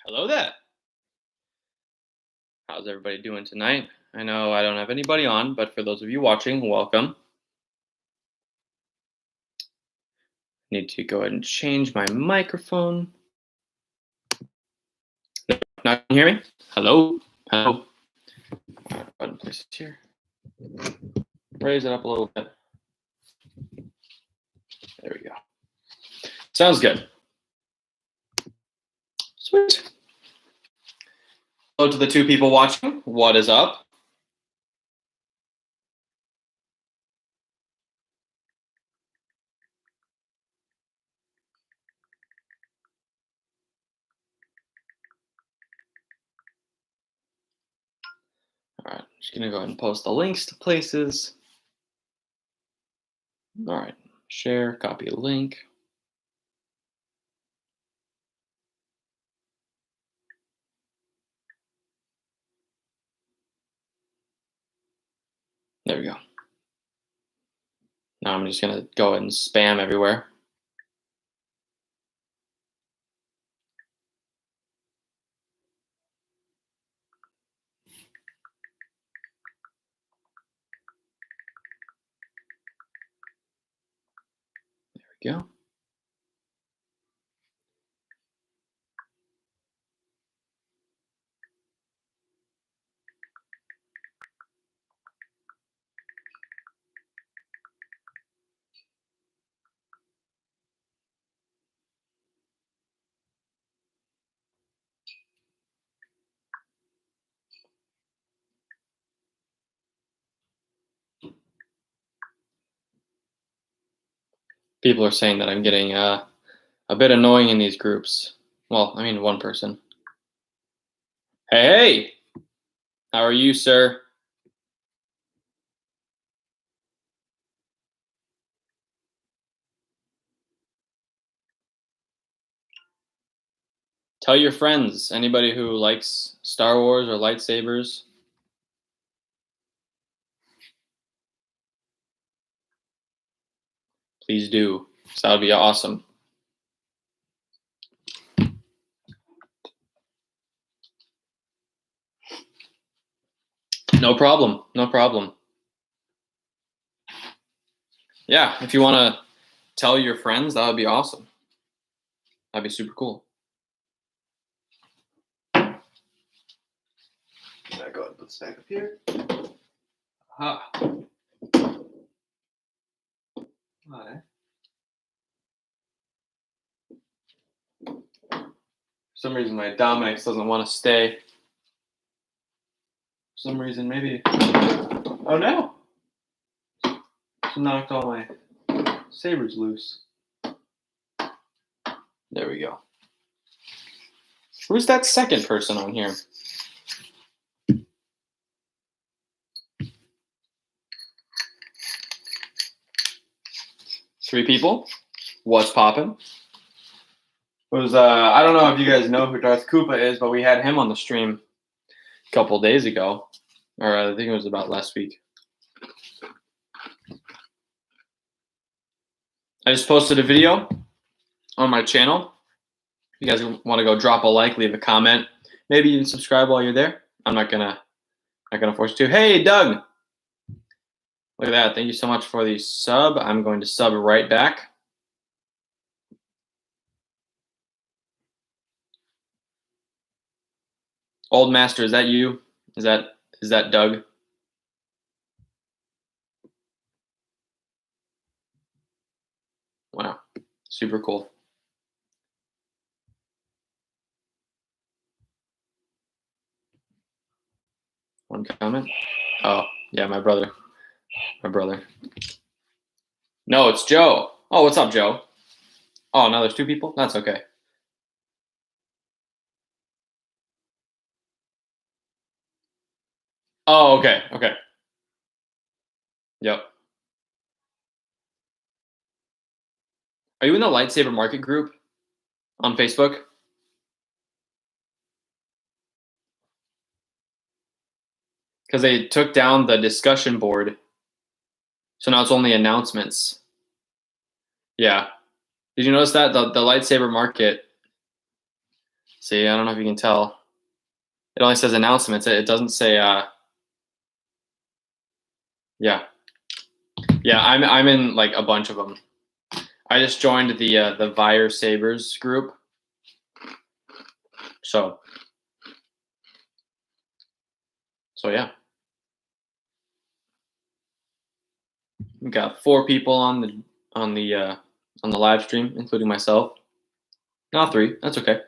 Hello there. How's everybody doing tonight? I know I don't have anybody on, but for those of you watching, welcome. Need to go ahead and change my microphone. No, not can you hear me? Hello? Hello? Button place it here. Raise it up a little bit. There we go. Sounds good. Sweet. Hello to the two people watching. What is up? All right, just gonna go ahead and post the links to places. All right, share, copy a link. There we go. Now I'm just gonna go ahead and spam everywhere. There we go. People are saying that I'm getting a bit annoying in these groups. Well, I mean, one person. Hey, how are you, sir? Tell your friends, anybody who likes Star Wars or lightsabers. Please do. So that would be awesome. No problem. No problem. Yeah, if you want to tell your friends, that would be awesome. That'd be super cool. Can I go ahead and put this back up here? Hi. Hi. For some reason, my Dominix doesn't want to stay. For some reason, maybe. Oh no! Just knocked all my sabers loose. There we go. Who's that second person on here? Three people. What's poppin'? Was I don't know if you guys know who Darth Koopa is, but we had him on the stream a couple days ago, or I think it was about last week. I just posted a video on my channel. If you guys want to go drop a like, leave a comment, maybe even subscribe while you're there. I'm not gonna force you to. Hey, Doug. Look at that. Thank you so much for the sub. I'm going to sub right back. Old Master, is that you? Is that Doug? Wow. Super cool. One comment. Oh, yeah, my brother. My brother. No, it's Joe. Oh, what's up, Joe? Oh, now there's two people? That's okay. Oh, okay, okay. Yep. Are you in the Lightsaber Market group on Facebook? Because they took down the discussion board. So now it's only announcements. Yeah. Did you notice that? The Lightsaber Market, See, I don't know if you can tell. It only says announcements. It doesn't say. Yeah, yeah. I'm in like a bunch of them. I just joined the Lightsabers group. So yeah, we got 4 people on the live stream, including myself. Not 3. That's okay.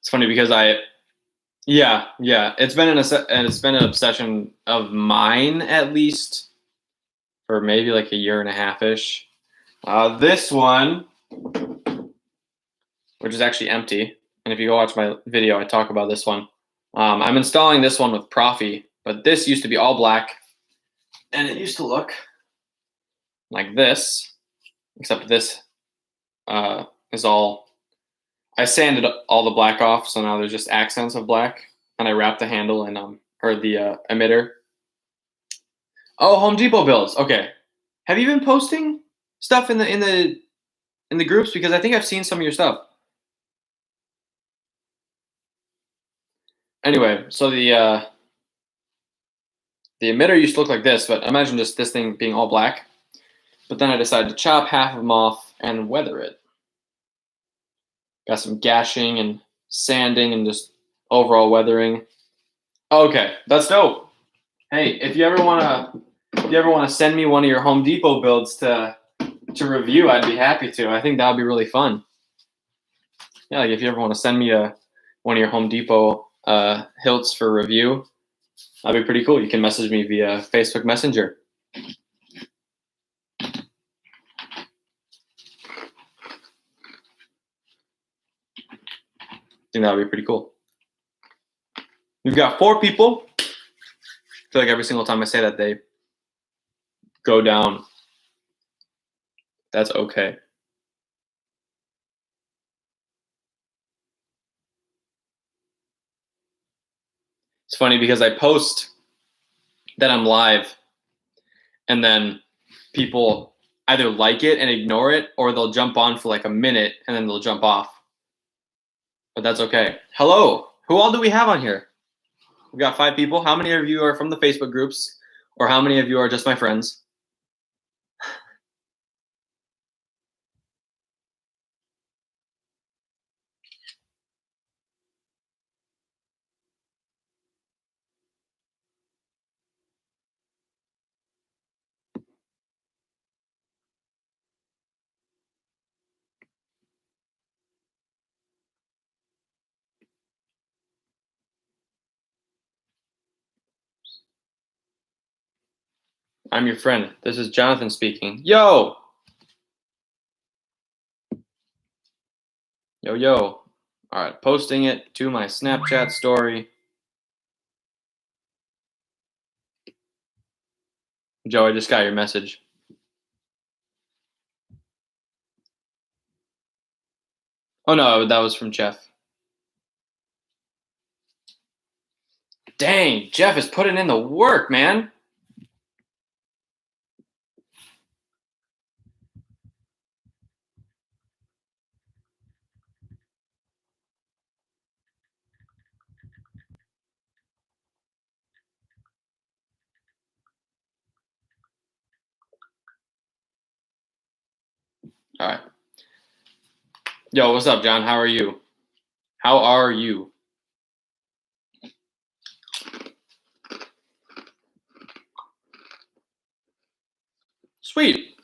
It's funny because yeah, it's been an obsession of mine at least for maybe like a year and a half ish. This one, which is actually empty, and if you go watch my video, I talk about this one. I'm installing this one with Profi, but this used to be all black, and it used to look like this, except this is all. I sanded all the black off, so now there's just accents of black, and I wrapped the handle in or the emitter. Oh, Home Depot builds. Okay, have you been posting stuff in the groups? Because I think I've seen some of your stuff. Anyway, so the emitter used to look like this, but imagine just this thing being all black. But then I decided to chop half of them off and weather it. Got some gashing and sanding and just overall weathering. Okay, that's dope. Hey, if you ever wanna send me one of your Home Depot builds to review, I'd be happy to. I think that would be really fun. Yeah, like if you ever want to send me one of your Home Depot hilts for review, that'd be pretty cool. You can message me via Facebook Messenger. I think that would be pretty cool. We've got 4 people. I feel like every single time I say that, they go down. That's okay. It's funny because I post that I'm live, and then people either like it and ignore it, or they'll jump on for like a minute and then they'll jump off. But that's okay. Hello. Who all do we have on here? We got 5 people. How many of you are from the Facebook groups, or how many of you are just my friends? I'm your friend. This is Jonathan speaking. Yo! Yo, yo. All right, posting it to my Snapchat story. Joe, I just got your message. Oh, no, that was from Jeff. Dang, Jeff is putting in the work, man. All right. Yo, what's up, John? How are you? How are you? Sweet.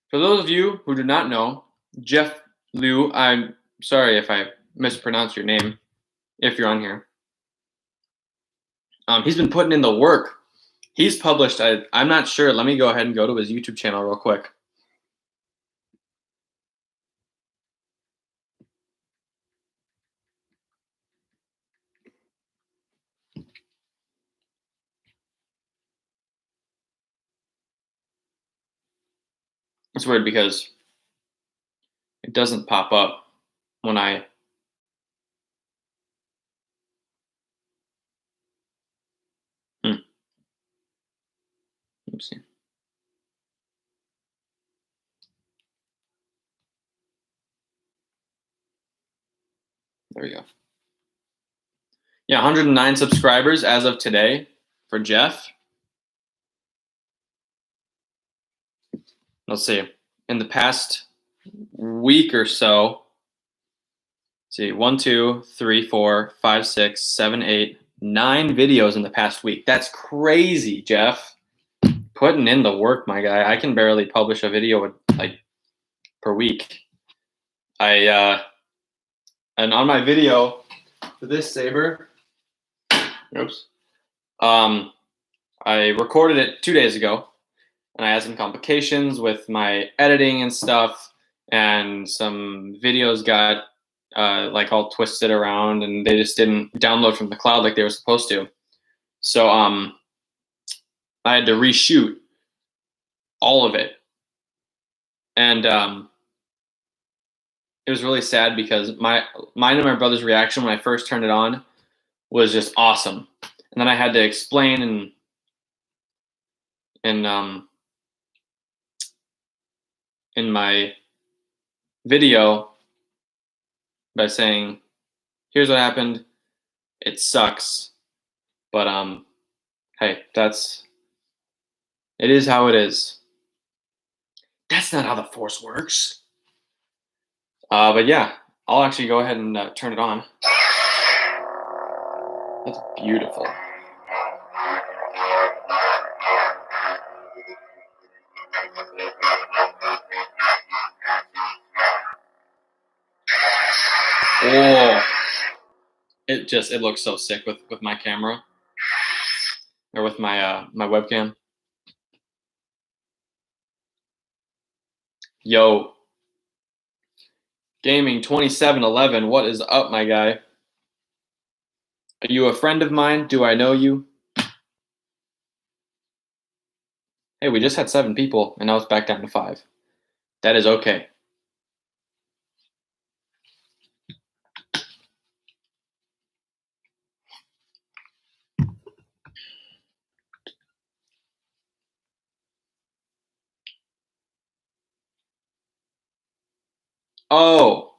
For those of you who do not know, Jeff Liu, I'm sorry if I mispronounced your name, if you're on here. He's been putting in the work. He's published, I'm not sure. Let me go ahead and go to his YouTube channel real quick. It's weird because it doesn't pop up when I Oopsie. There we go. Yeah, 109 subscribers as of today for Jeff. Let's see. In the past week or so, let's see, 1, 2, 3, 4, 5, 6, 7, 8, 9 videos in the past week. That's crazy, Jeff. Putting in the work, my guy. I can barely publish a video like per week. And on my video for this saber, oops, I recorded it 2 days ago, and I had some complications with my editing and stuff, and some videos got like all twisted around, and they just didn't download from the cloud like they were supposed to. So I had to reshoot all of it, and it was really sad because mine and my brother's reaction when I first turned it on was just awesome, and then I had to explain in my video by saying, here's what happened, it sucks, but hey, it is how it is. That's not how the Force works. But yeah, I'll actually go ahead and turn it on. That's beautiful. Oh, it looks so sick with my camera or with my my webcam. Yo, Gaming 2711, what is up, my guy? Are you a friend of mine? Do I know you? Hey, we just had 7 people, and now it's back down to 5. That is okay. Oh.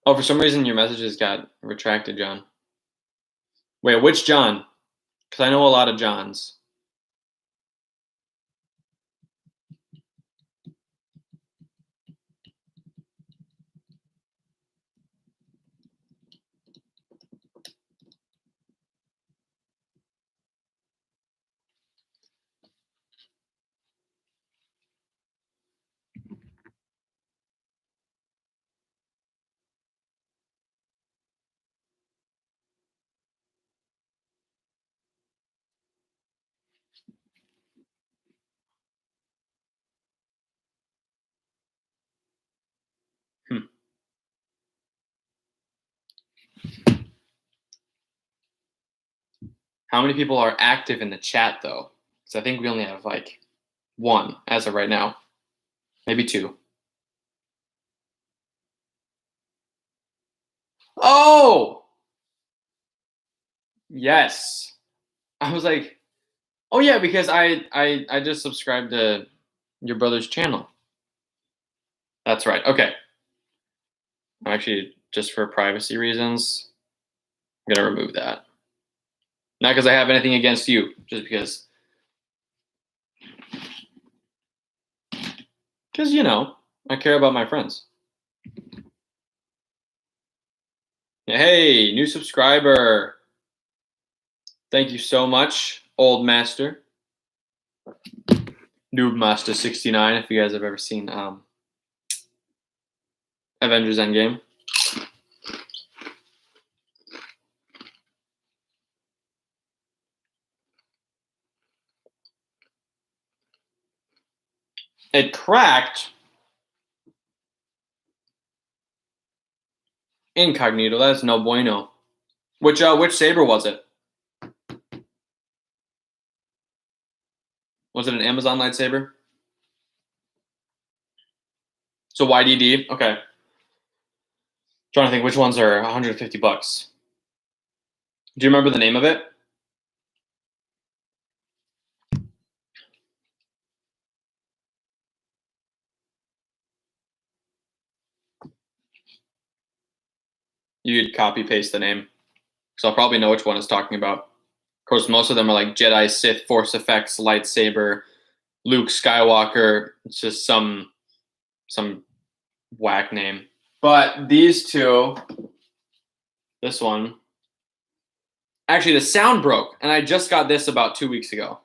Oh, for some reason your messages got retracted, John. Wait, which John? Because I know a lot of Johns. How many people are active in the chat, though? Because I think we only have like 1 as of right now. Maybe 2. Oh! Yes. I was like, oh yeah, because I just subscribed to your brother's channel. That's right. Okay. I'm actually, just for privacy reasons, I'm going to remove that. Not because I have anything against you, just because, you know, I care about my friends. Yeah, hey, new subscriber. Thank you so much, Old Master. Noob Master 69, if you guys have ever seen Avengers Endgame. It cracked. Incognito, that's no bueno. Which saber was it? Was it an Amazon lightsaber? So YDD, okay. Trying to think which ones are 150 bucks. Do you remember the name of it? You'd copy paste the name, so I'll probably know which one it's talking about. Of course, most of them are like Jedi, Sith, Force Effects, Lightsaber, Luke Skywalker. It's just some whack name. But these two, this one, actually the sound broke, and I just got this about 2 weeks ago.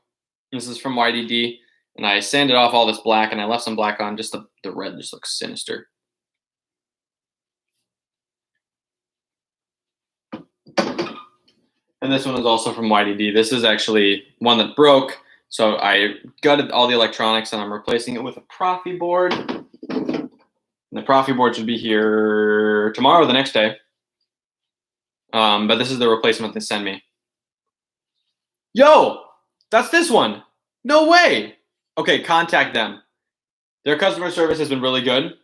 This is from YDD, and I sanded off all this black, and I left some black on. Just the red just looks sinister. And this one is also from YDD. This is actually one that broke, so I gutted all the electronics, and I'm replacing it with a Profi board. And the Profi board should be here tomorrow or the next day. But this is the replacement they send me. Yo, that's this one. No way. Okay, contact them. Their customer service has been really good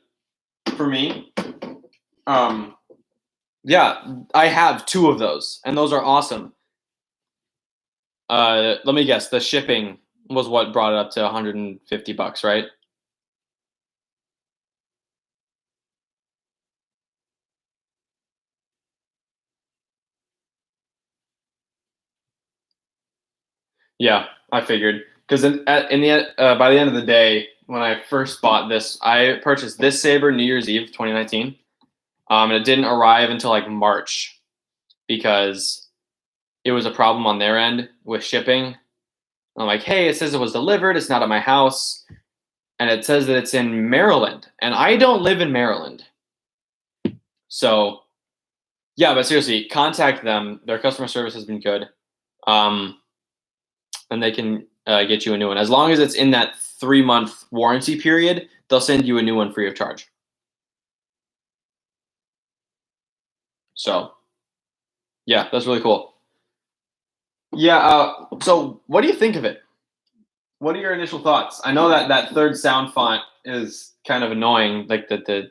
for me. Yeah, I have 2 of those, and those are awesome. Let me guess. The shipping was what brought it up to $150, right? Yeah, I figured. Because by the end of the day, when I first bought this, I purchased this saber New Year's Eve 2019, and it didn't arrive until like March because it was a problem on their end with shipping. I'm like, hey, it says it was delivered. It's not at my house, and it says that it's in Maryland, and I don't live in Maryland. So, yeah, but seriously, contact them. Their customer service has been good, and they can get you a new one as long as it's in that 3-month warranty period. They'll send you a new one free of charge. So, yeah, that's really cool. Yeah. So, what do you think of it? What are your initial thoughts? I know that third sound font is kind of annoying, like the.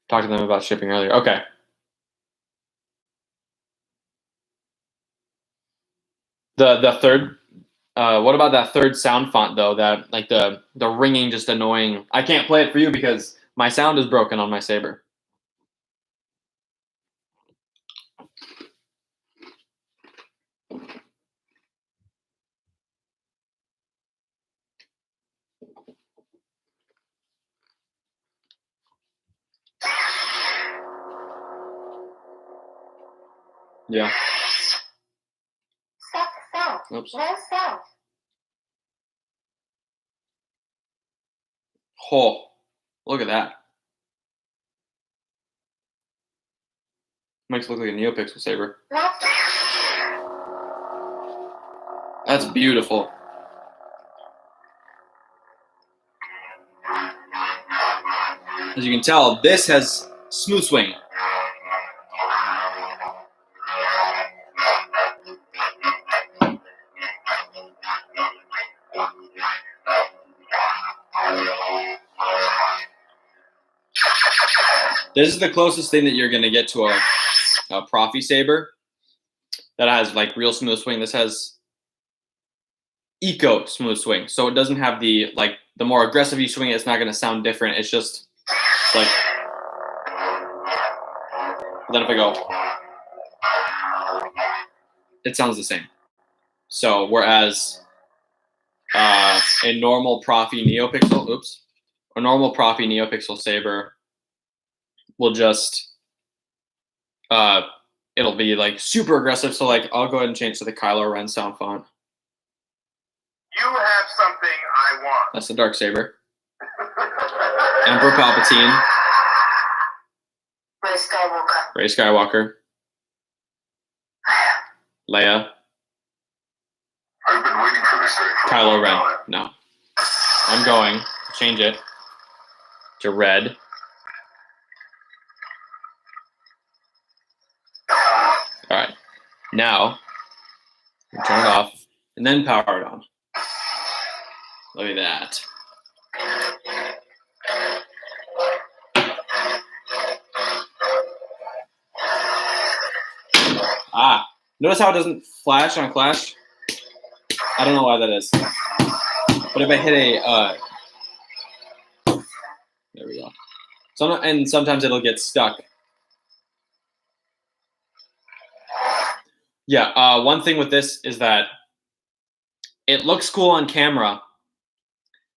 Talk to them about shipping earlier. Okay. The third. What about that third sound font though? That like the ringing, just annoying. I can't play it for you because my sound is broken on my saber. Yeah. Oops. Oh, look at that. Makes it look like a NeoPixel saber. That's beautiful. As you can tell, this has smooth swing. This is the closest thing that you're going to get to a Profi saber that has like real smooth swing. This has eco smooth swing, so it doesn't have the like the more aggressive you swing it, it's not going to sound different. It's just like. Then if I go, it sounds the same. So whereas a normal Profi NeoPixel, a normal Profi NeoPixel saber will just it'll be like super aggressive. So like I'll go ahead and change to the Kylo Ren sound font. You have something I want. That's the dark saber. Emperor Palpatine. Ray Skywalker. Ray Skywalker. Leia. I've been waiting for this day. Kylo Ren. No. I'm going to change it to red. All right. Now, turn it off and then power it on. Look at that. Notice how it doesn't flash on Clash? I don't know why that is. But if I hit a, there we go. And sometimes it'll get stuck. Yeah, one thing with this is that it looks cool on camera.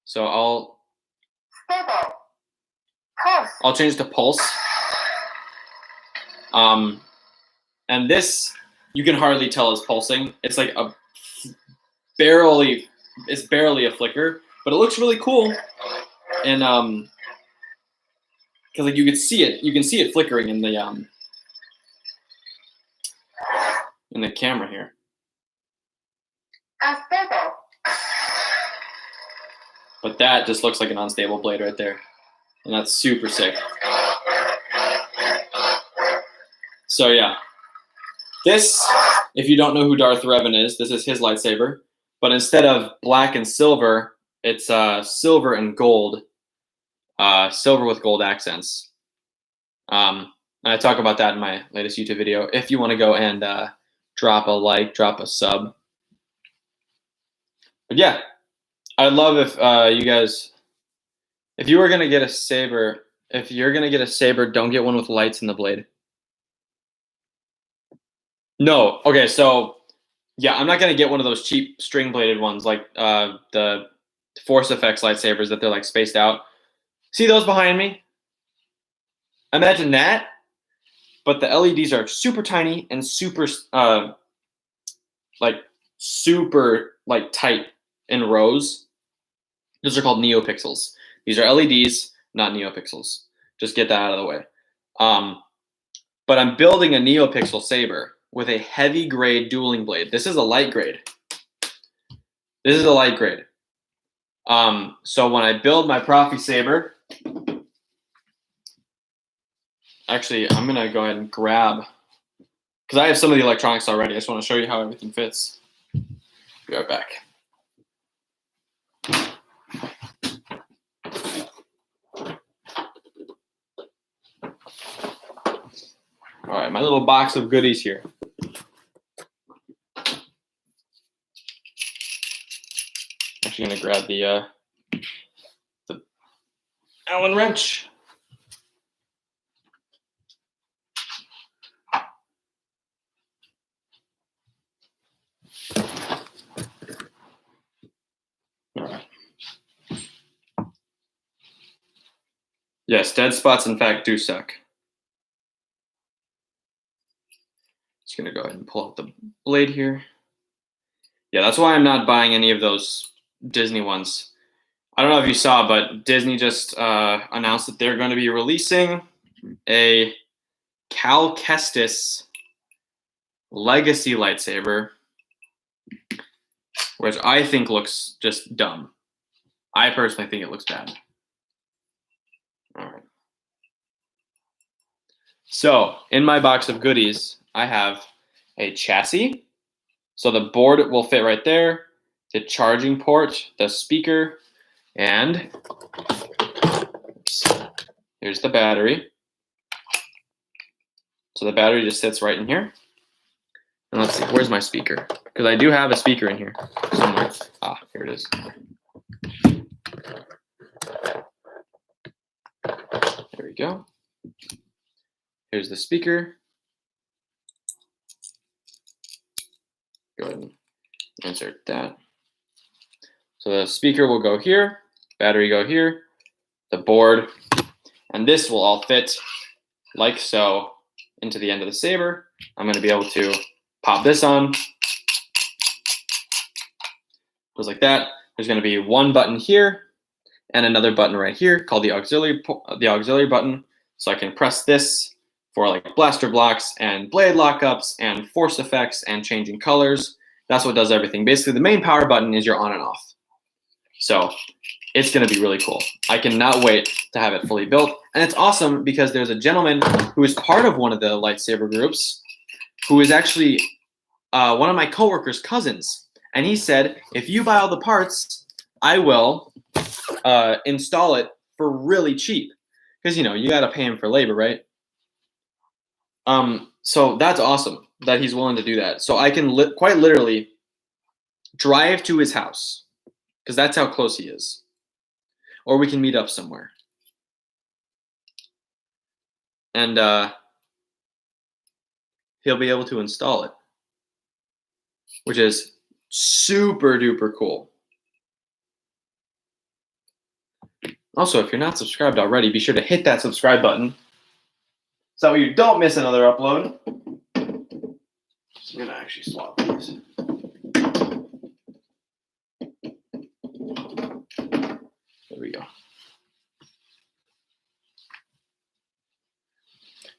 So I'll change to pulse. And this, you can hardly tell is pulsing. It's like barely a flicker, but it looks really cool. And because like you can see it flickering in the camera here. But that just looks like an unstable blade right there, and that's super sick. So yeah, this, if you don't know who Darth Revan is, this is his lightsaber. But instead of black and silver, it's silver and gold. Silver with gold accents. And I talk about that in my latest YouTube video. If you want to go and drop a like, drop a sub. But yeah, I'd love if you guys, if you were gonna get a saber, if you're gonna get a saber, don't get one with lights in the blade. No, okay, so yeah, I'm not gonna get one of those cheap string bladed ones like the Force Effects lightsabers that they're like spaced out. See those behind me? Imagine that, but the LEDs are super tiny and super tight in rows. Those are called neopixels. These are LEDs, not neopixels. Just get that out of the way. But I'm building a neopixel saber with a heavy grade dueling blade. This is a light grade. This is a light grade. So when I build my Profi saber, actually, I'm gonna go ahead and grab, because I have some of the electronics already. I just want to show you how everything fits. Be right back. All right, my little box of goodies here. Actually gonna grab the Allen wrench. All right. Yes, dead spots in fact do suck. Just gonna go ahead and pull out the blade here. Yeah, that's why I'm not buying any of those Disney ones. I don't know if you saw, but Disney just announced that they're going to be releasing a Cal Kestis Legacy lightsaber, which I think looks just dumb. I personally think it looks bad. All right. So in my box of goodies, I have a chassis. So the board will fit right there, the charging port, the speaker, and here's the battery. So the battery just sits right in here. And let's see, where's my speaker? Because I do have a speaker in here somewhere. Ah, here it is. There we go. Here's the speaker. Go ahead and insert that. So the speaker will go here, battery go here, the board, and this will all fit like so into the end of the saber. I'm going to be able to pop this on. Goes like that. There's going to be one button here and another button right here called the auxiliary button. So I can press this for like blaster blocks and blade lockups and force effects and changing colors. That's what does everything. Basically, the main power button is your on and off. So it's going to be really cool. I cannot wait to have it fully built. And it's awesome because there's a gentleman who is part of one of the lightsaber groups who is actually one of my coworkers' cousins. And he said, if you buy all the parts, I will install it for really cheap. Because, you know, you got to pay him for labor, right? So that's awesome. that he's willing to do that. So I can quite literally drive to his house because that's how close he is. Or we can meet up somewhere. And he'll be able to install it, which is super duper cool. Also, if you're not subscribed already, be sure to hit that subscribe button so you don't miss another upload. I'm going to actually swap these. There we go.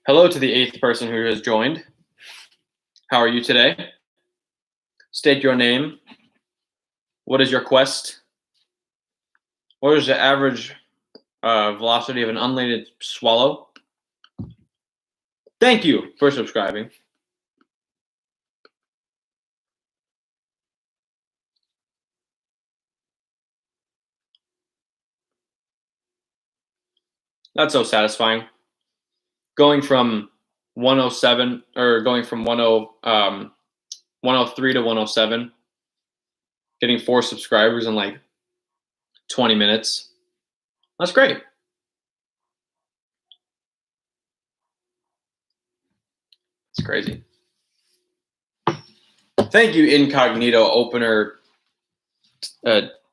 Hello to the 8th person who has joined. How are you today? State your name. What is your quest? What is the average velocity of an unladen swallow? Thank you for subscribing. That's so satisfying. Going from 107 or going from 103 to 107, getting 4 subscribers in like 20 minutes. That's great. It's crazy. Thank you, incognito opener,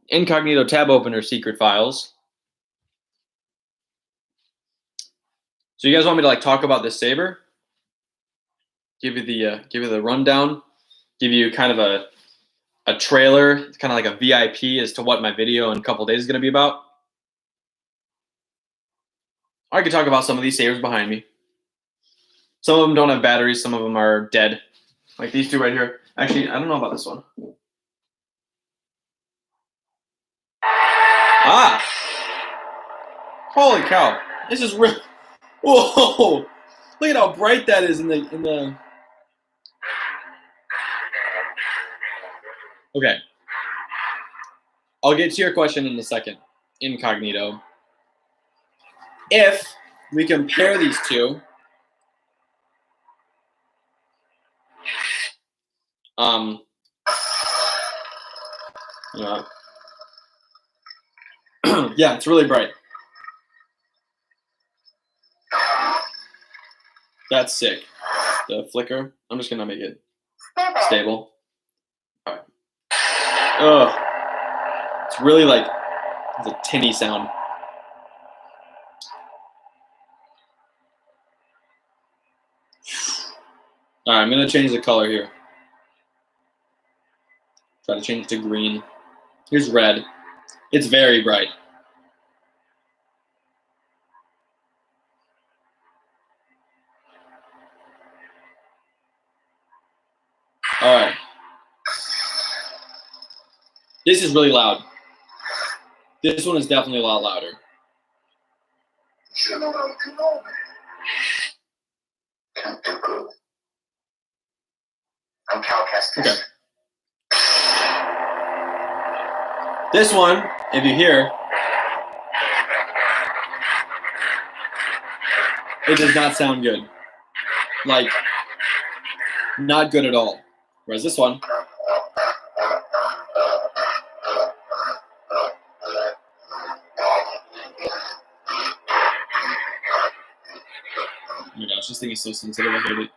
incognito tab opener secret files. So you guys want me to like talk about this saber? Give you the rundown, give you kind of a trailer, kind of like a VIP as to what my video in a couple days is going to be about. I could talk about some of these sabers behind me. Some of them don't have batteries. Some of them are dead. Like these two right here. Actually, I don't know about this one. Ah! Holy cow! This is real. Whoa! Look at how bright that is in the. Okay. I'll get to your question in a second, incognito. If we compare these two, yeah, yeah, it's really bright. That's sick. The flicker. I'm just gonna make it stable. All right. Ugh. It's really like it's a tinny sound. All right, I'm gonna change the color here. Try to change it to green. Here's red. It's very bright. All right. This is really loud. This one is definitely a lot louder. I'm Cal Kestis. Okay. This one, if you hear, it does not sound good. Like, not good at all. Whereas this one, oh my gosh, this thing is so sensitive. I hate it.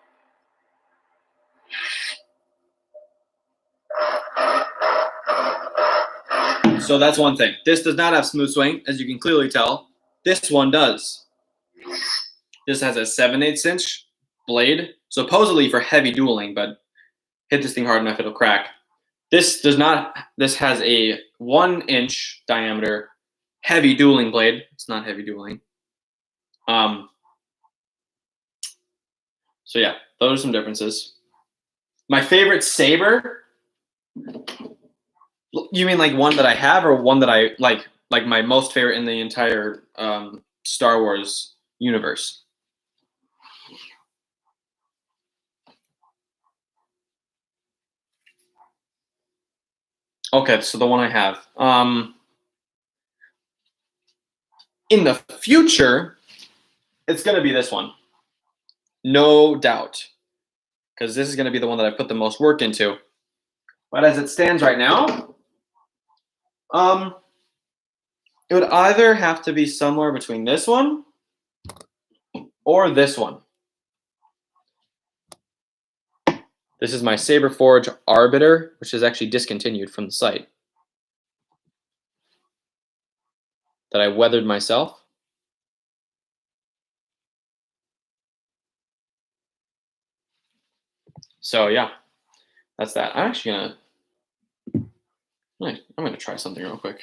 So that's one thing. This does not have smooth swing, as you can clearly tell. This one does. This has a 7/8 inch blade, supposedly for heavy dueling, but hit this thing hard enough, it'll crack. This does not. This has a 1-inch diameter heavy dueling blade. It's not heavy dueling. So yeah, those are some differences. My favorite saber. You mean like one that I have, or one that I like my most favorite in the entire Star Wars universe? Okay, so the one I have. In the future, it's going to be this one. No doubt. because this is going to be the one that I put the most work into. But as it stands right now, it would either have to be somewhere between this one or this one. This is my Saber Forge Arbiter, which is actually discontinued from the site, that I weathered myself. So yeah, that's that. I'm actually gonna try something real quick.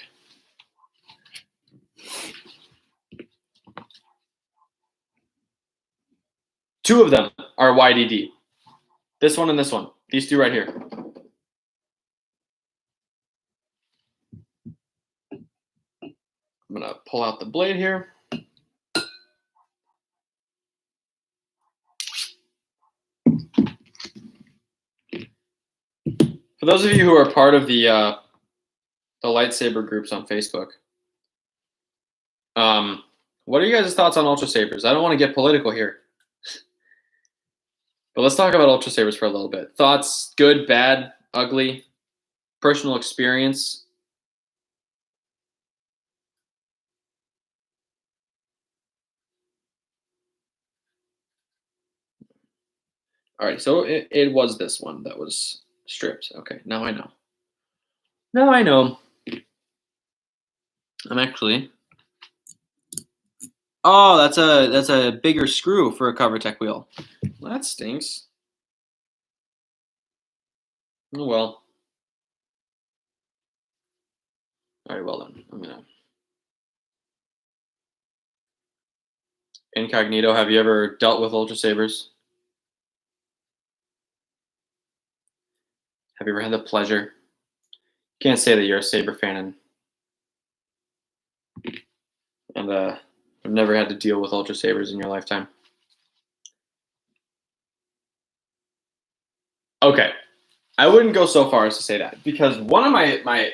Two of them are YDD. This one and this one. These two right here. I'm gonna pull out the blade here. For those of you who are part of the lightsaber groups on Facebook, what are you guys' thoughts on Ultra Sabers? I don't want to get political here, but let's talk about Ultra Sabers for a little bit. Thoughts: good, bad, ugly, personal experience. All right, so it was this one that was stripped. Okay, now I know. Now I know. I'm actually. Oh, that's a bigger screw for a cover tech wheel. Well, that stinks. Oh well. All right, well then. I'm gonna. Incognito, have you ever dealt with Ultra Sabers? Have you ever had the pleasure? Can't say that you're a Saber fan and have never had to deal with Ultra Sabers in your lifetime. Okay, I wouldn't go so far as to say that, because one of my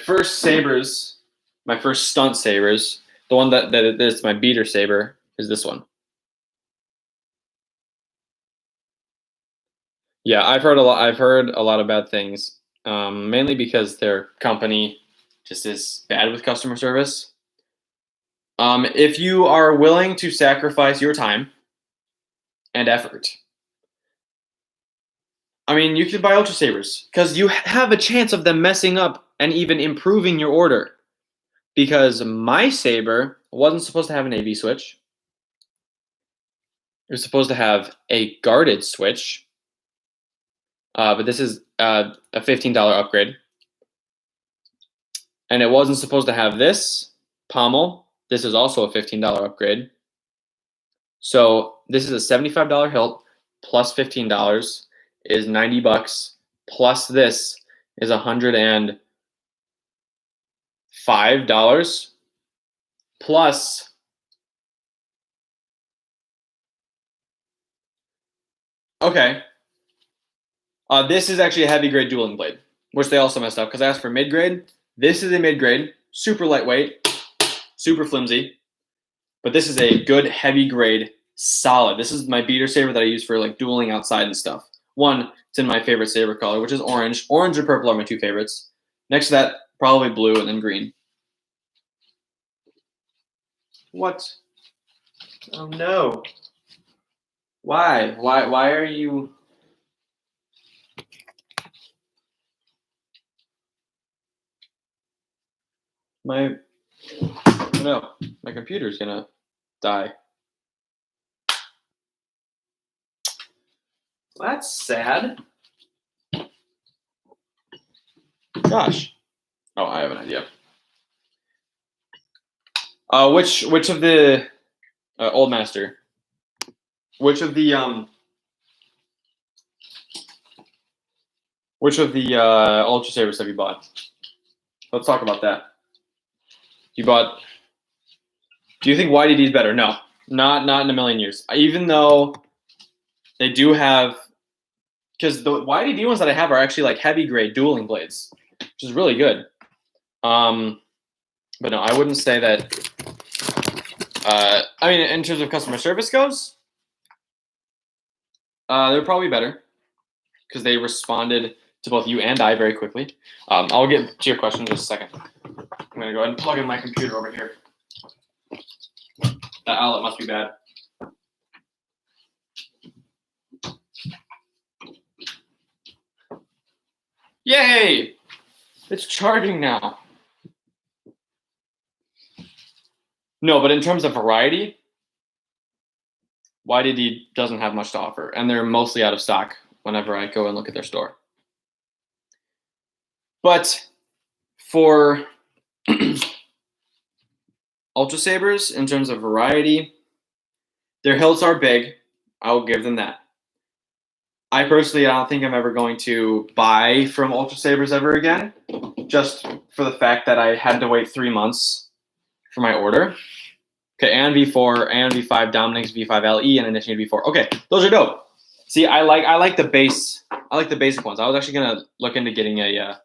first sabers, my first stunt sabers, the one that is my beater saber, is this one. Yeah, I've heard a lot. I've heard a lot of bad things, mainly because their company just is bad with customer service. If you are willing to sacrifice your time and effort, I mean, you could buy Ultra Sabers because you have a chance of them messing up and even improving your order. Because my saber wasn't supposed to have an AV switch. It was supposed to have a guarded switch. But this is a $15 upgrade. And it wasn't supposed to have this pommel. This is also a $15 upgrade. So this is a $75 hilt plus $15 is $90. Plus this is $105. Plus okay. This is actually a heavy grade dueling blade, which they also messed up because I asked for mid grade. This is a mid grade, super lightweight, super flimsy, but this is a good heavy grade, solid. This is my beater saber that I use for like dueling outside and stuff. One, it's in my favorite saber color, which is orange. Orange and purple are my two favorites. Next to that, probably blue and then green. What? Oh no. Why? Why are you? My computer's gonna die. That's sad. Gosh. Oh, I have an idea. Which of the old master? Which of the Ultra Sabers have you bought? Let's talk about that. Do you think YDD is better? No, not in a million years. Even though they do have, because the YDD ones that I have are actually like heavy grade dueling blades, which is really good. But no, I wouldn't say that. I mean, in terms of customer service goes, They're probably better because they responded to both you and I very quickly. I'll get to your question in just a second. I'm going to go ahead and plug in my computer over here. That outlet must be bad. Yay! It's charging now. No, but in terms of variety, YDD doesn't have much to offer, and they're mostly out of stock whenever I go and look at their store. But for Ultra Sabers, in terms of variety, their hilts are big. I'll give them that. I personally, I don't think I'm ever going to buy from Ultra Sabers ever again, just for the fact that I had to wait 3 months for my order. Okay, and V4, and V5 Dominix, V5 LE, and Initiate V4. Okay, those are dope. See, I like the base. I like the basic ones. I was actually gonna look into getting a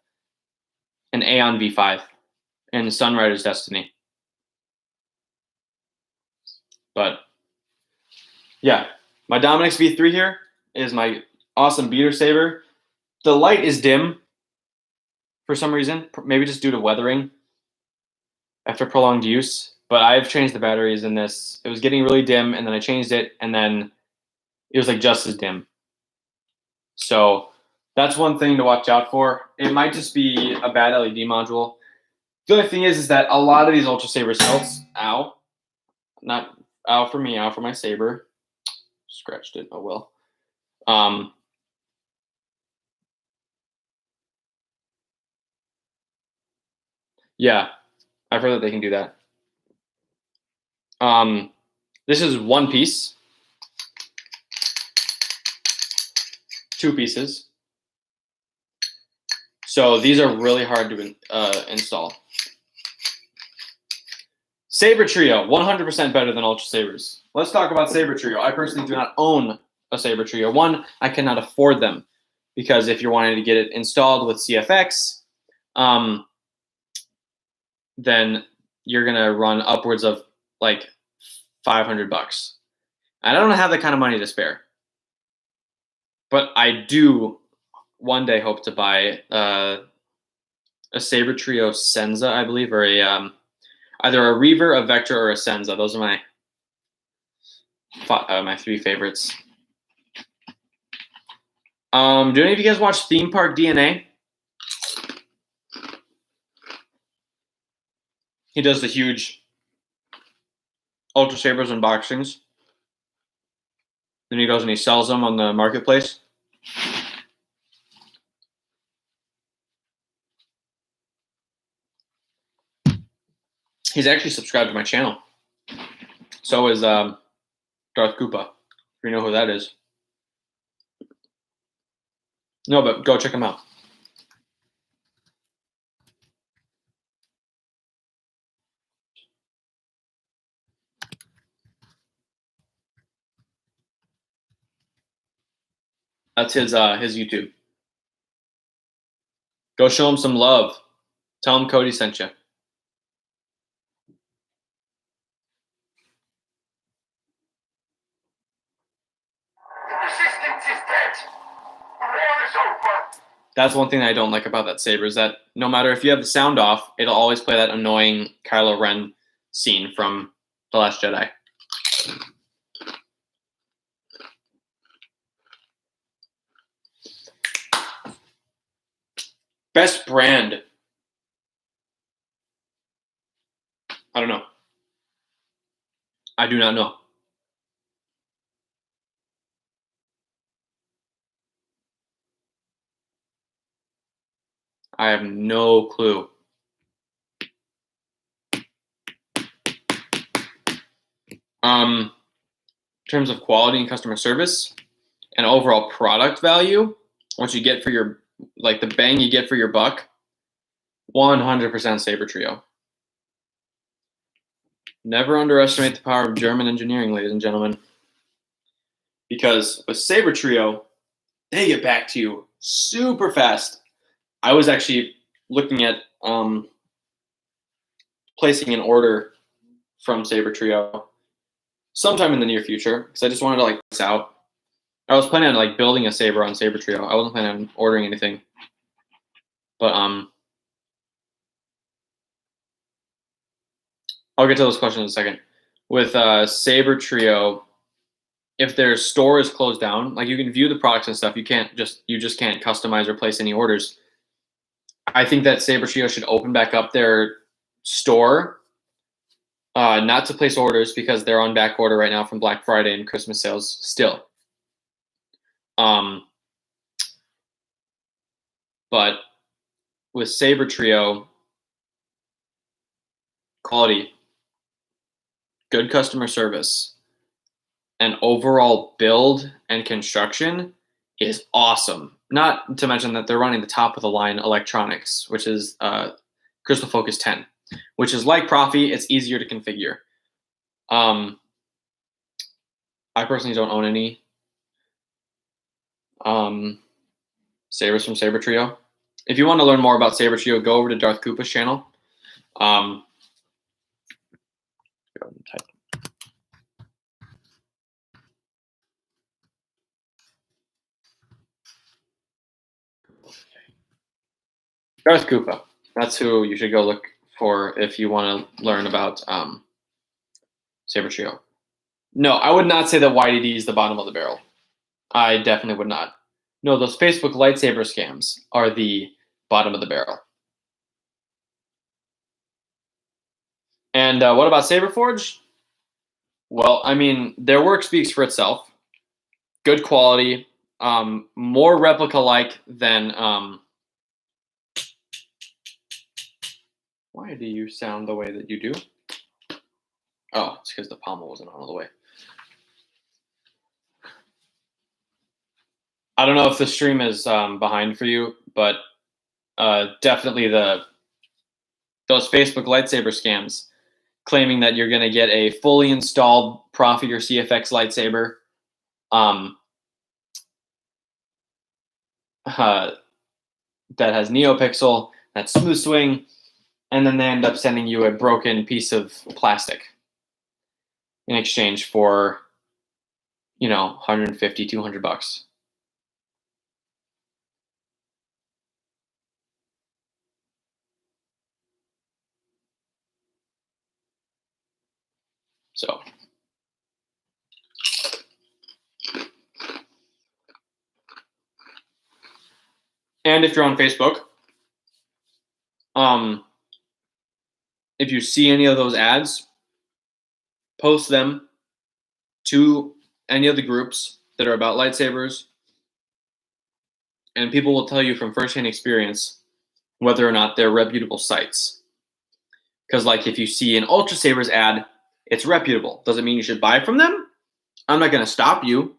an Aeon V5 in Sunrider's Destiny. But yeah, my Dominix V3 here is my awesome beater saber. The light is dim for some reason, maybe just due to weathering after prolonged use. But I've changed the batteries in this. It was getting really dim, and then I changed it, and then it was like just as dim. So that's one thing to watch out for. It might just be a bad LED module. The other thing is that a lot of these Ultra Sabers hilts, ow, not ow for me, ow for my saber. Scratched it. Oh well. Yeah, I've heard that they can do that. This is one piece, 2 pieces. So these are really hard to install. Saber Trio, 100% better than Ultra Sabers. Let's talk about Saber Trio. I personally do not own a Saber Trio. One, I cannot afford them because if you're wanting to get it installed with CFX, then you're gonna run upwards of like $500. I don't have that kind of money to spare, but I do one day hope to buy a Saber Trio Senza, I believe, or a either a Reaver, a Vector, or a Senza. Those are my 3 favorites. Do any of you guys watch Theme Park DNA? He does the huge Ultra Sabers unboxings. Then he goes and he sells them on the marketplace. He's actually subscribed to my channel. So is Darth Koopa, if you know who that is. No, but go check him out. That's his YouTube. Go show him some love. Tell him Cody sent you. Resistance is dead. The war is over. That's one thing I don't like about that saber is that no matter if you have the sound off, it'll always play that annoying Kylo Ren scene from The Last Jedi. Best brand. I don't know. I do not know. I have no clue. In terms of quality and customer service and overall product value, what you get for your, like the bang you get for your buck, 100% Saber Trio. Never underestimate the power of German engineering, ladies and gentlemen. Because with Saber Trio, they get back to you super fast. I was actually looking at placing an order from Saber Trio sometime in the near future because I just wanted to like this out. I was planning on like building a saber on Saber Trio. I wasn't planning on ordering anything, but I'll get to those questions in a second. With Saber Trio, if their store is closed down, like you can view the products and stuff, you just can't customize or place any orders. I think that Saber Trio should open back up their store, not to place orders because they're on back order right now from Black Friday and Christmas sales still. But with Saber Trio, quality, good customer service, and overall build and construction is awesome. Not to mention that they're running the top of the line electronics, which is Crystal Focus 10, which is like Profi. It's easier to configure. I personally don't own any sabers from Saber Trio. If you want to learn more about Saber Trio, go over to Darth Koopa's channel. Darth Koopa. That's who you should go look for if you want to learn about Saber Trio. No, I would not say that YDD is the bottom of the barrel. I definitely would not. No, those Facebook lightsaber scams are the bottom of the barrel. And what about Saberforge? Well, I mean, their work speaks for itself. Good quality, more replica-like than. Why do you sound the way that you do? Oh, it's because the pommel wasn't on all the way. I don't know if the stream is behind for you, but definitely those Facebook lightsaber scams claiming that you're going to get a fully installed Profi or CFX lightsaber that has NeoPixel, that's smooth swing, and then they end up sending you a broken piece of plastic in exchange for, 150, $200. So, and if you're on Facebook, if you see any of those ads, post them to any of the groups that are about lightsabers, and people will tell you from firsthand experience whether or not they're reputable sites. Because, like, if you see an Ultra Sabers ad, it's reputable. Does it mean you should buy from them? I'm not going to stop you.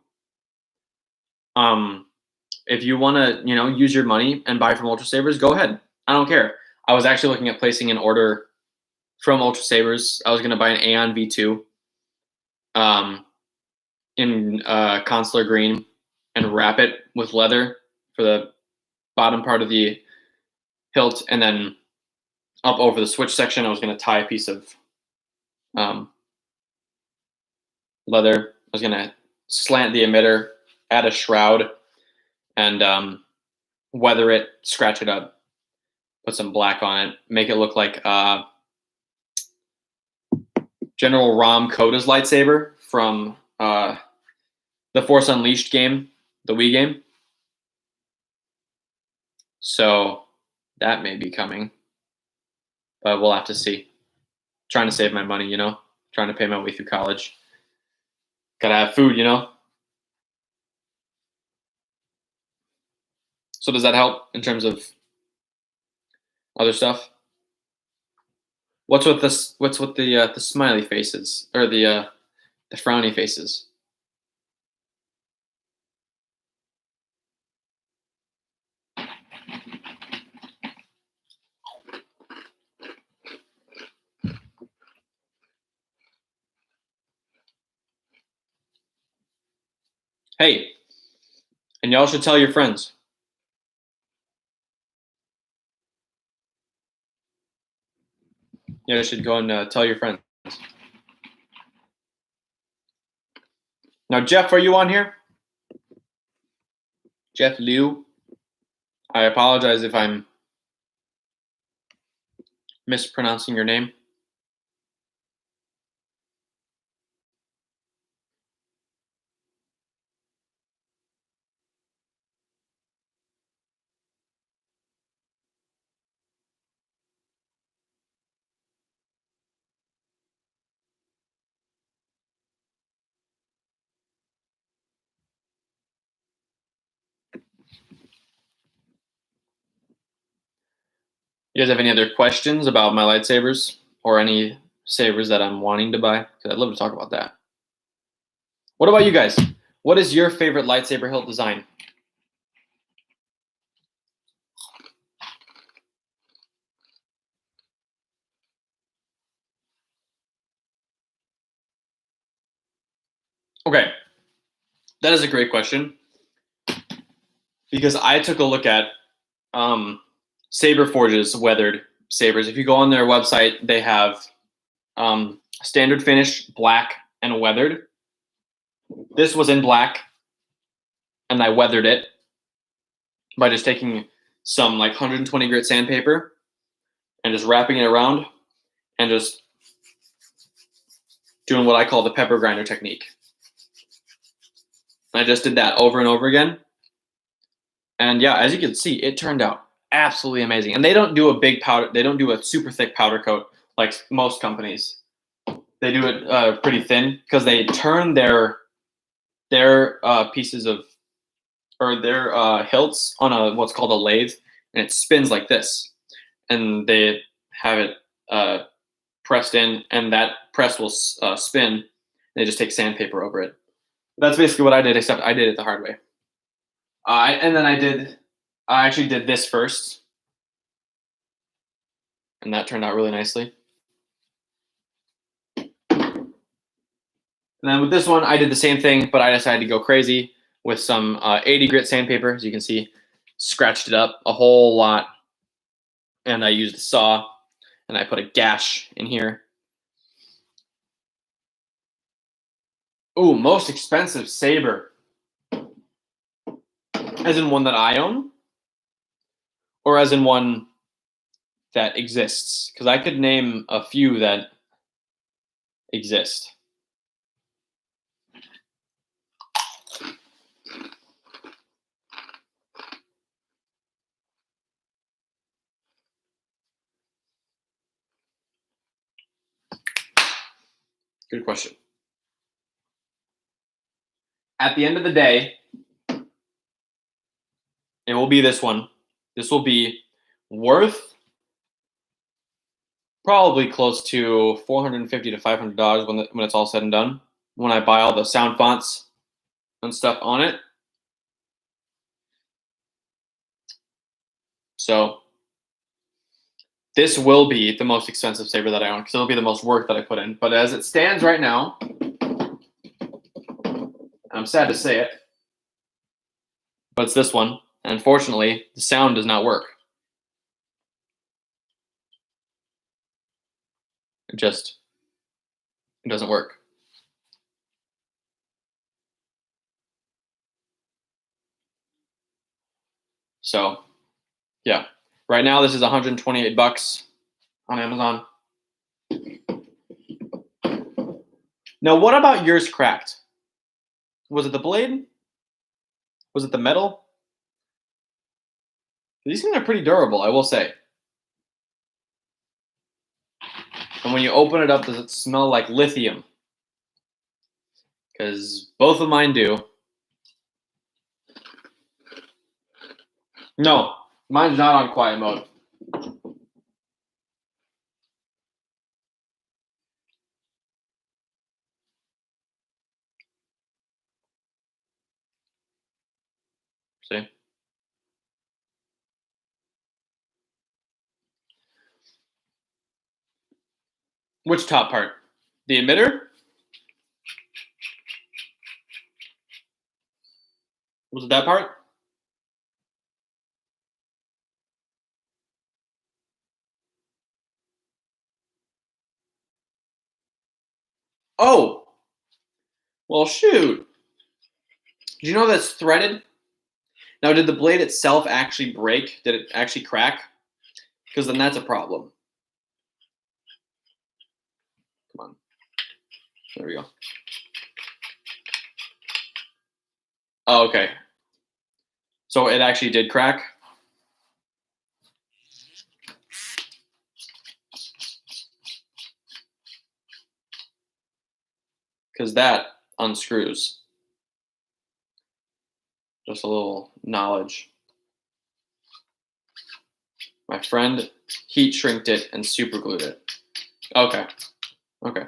If you want to, use your money and buy from Ultra Sabers, go ahead. I don't care. I was actually looking at placing an order from Ultra Sabers. I was going to buy an Aeon V2 in consular green and wrap it with leather for the bottom part of the hilt, and then up over the switch section, I was going to tie a piece of leather. I was going to slant the emitter, add a shroud, and weather it, scratch it up, put some black on it, make it look like General Rom Koda's lightsaber from the Force Unleashed game, the Wii game. So that may be coming, but we'll have to see. Trying to save my money, trying to pay my way through college. Gotta have food, So does that help in terms of other stuff? What's with this? What's with the smiley faces or the frowny faces? Hey, and y'all should tell your friends. You should go and tell your friends. Now, Jeff, are you on here? Jeff Liu. I apologize if I'm mispronouncing your name. You guys have any other questions about my lightsabers or any sabers that I'm wanting to buy? Because I'd love to talk about that. What about you guys? What is your favorite lightsaber hilt design? Okay, that is a great question because I took a look at Saber Forge's weathered sabers. If you go on their website, they have standard finish, black, and weathered. This was in black, and I weathered it by just taking some like 120 grit sandpaper and just wrapping it around and just doing what I call the pepper grinder technique. I just did that over and over again. And yeah, as you can see, it turned out absolutely amazing. And they don't do a big powder, they don't do a super thick powder coat like most companies. They do it pretty thin because they turn their pieces of, or their hilts on a what's called a lathe, and it spins like this. And they have it pressed in, and that press will spin. And they just take sandpaper over it. That's basically what I did, except I did it the hard way. And then I actually did this first, and that turned out really nicely. And then with this one, I did the same thing, but I decided to go crazy with some 80 grit sandpaper. As you can see, scratched it up a whole lot, and I used a saw, and I put a gash in here. Ooh, most expensive saber. As in one that I own? Or as in one that exists? Because I could name a few that exist. Good question. At the end of the day, it will be this one. This will be worth probably close to $450 to $500 when it's all said and done. When I buy all the sound fonts and stuff on it. So this will be the most expensive saber that I own because it'll be the most work that I put in. But as it stands right now, I'm sad to say it, but it's this one. And unfortunately, the sound does not work. It doesn't work. So, yeah. Right now, this is 128 bucks on Amazon. Now, what about yours cracked? Was it the blade? Was it the metal? These things are pretty durable, I will say. And when you open it up, does it smell like lithium? Because both of mine do. No, mine's not on quiet mode. See? Which top part? The emitter? Was it that part? Oh! Well, shoot. Did you know that's threaded? Now, did the blade itself actually break? Did it actually crack? Because then that's a problem. Come on. There we go. Oh, okay. So it actually did crack. Because that unscrews. Just a little knowledge. My friend heat shrinked it and super glued it. Okay. Okay.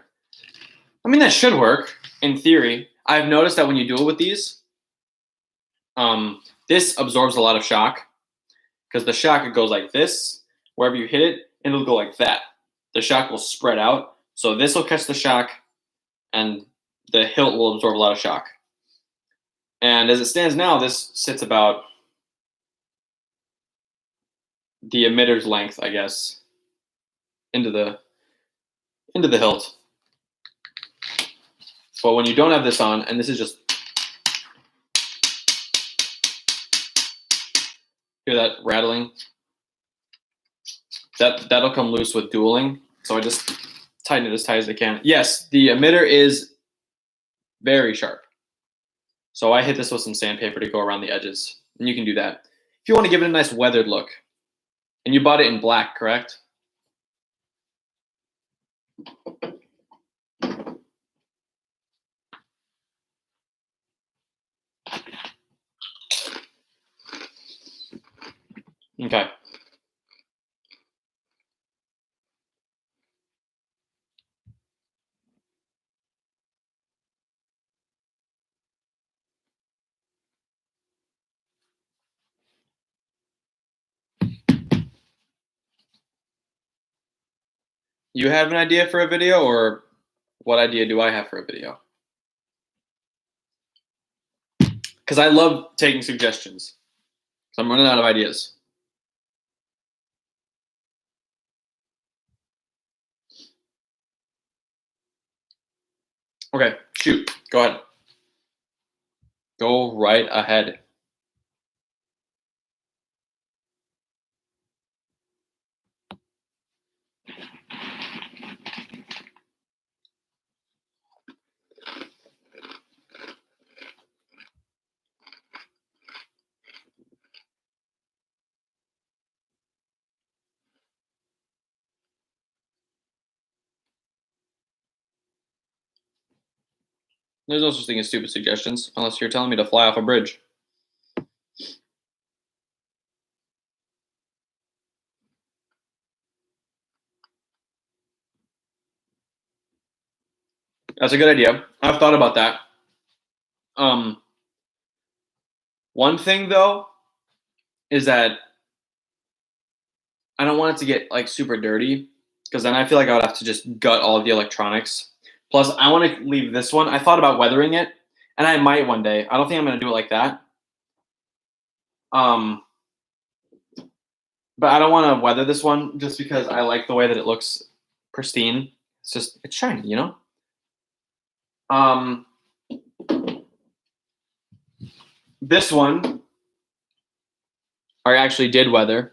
I mean, that should work in theory. I've noticed that when you do it with these, this absorbs a lot of shock because the shock, it goes like this. Wherever you hit it, it'll go like that. The shock will spread out. So this will catch the shock and the hilt will absorb a lot of shock. And as it stands now, this sits about the emitter's length, I guess, into the hilt. But when you don't have this on, and this is just, hear that rattling? That'll come loose with dueling. So I just tighten it as tight as I can. Yes, the emitter is very sharp. So I hit this with some sandpaper to go around the edges. And you can do that. If you want to give it a nice weathered look. And you bought it in black, correct? Okay. You have an idea for a video, or what idea do I have for a video? Because I love taking suggestions. So I'm running out of ideas. Okay, shoot. Go ahead. Go right ahead. There's no such thing as stupid suggestions, unless you're telling me to fly off a bridge. That's a good idea. I've thought about that. One thing though is that I don't want it to get like super dirty, because then I feel like I would have to just gut all of the electronics. Plus, I want to leave this one. I thought about weathering it, and I might one day. I don't think I'm going to do it like that. But I don't want to weather this one just because I like the way that it looks pristine. It's shiny, you know? This one, I actually did weather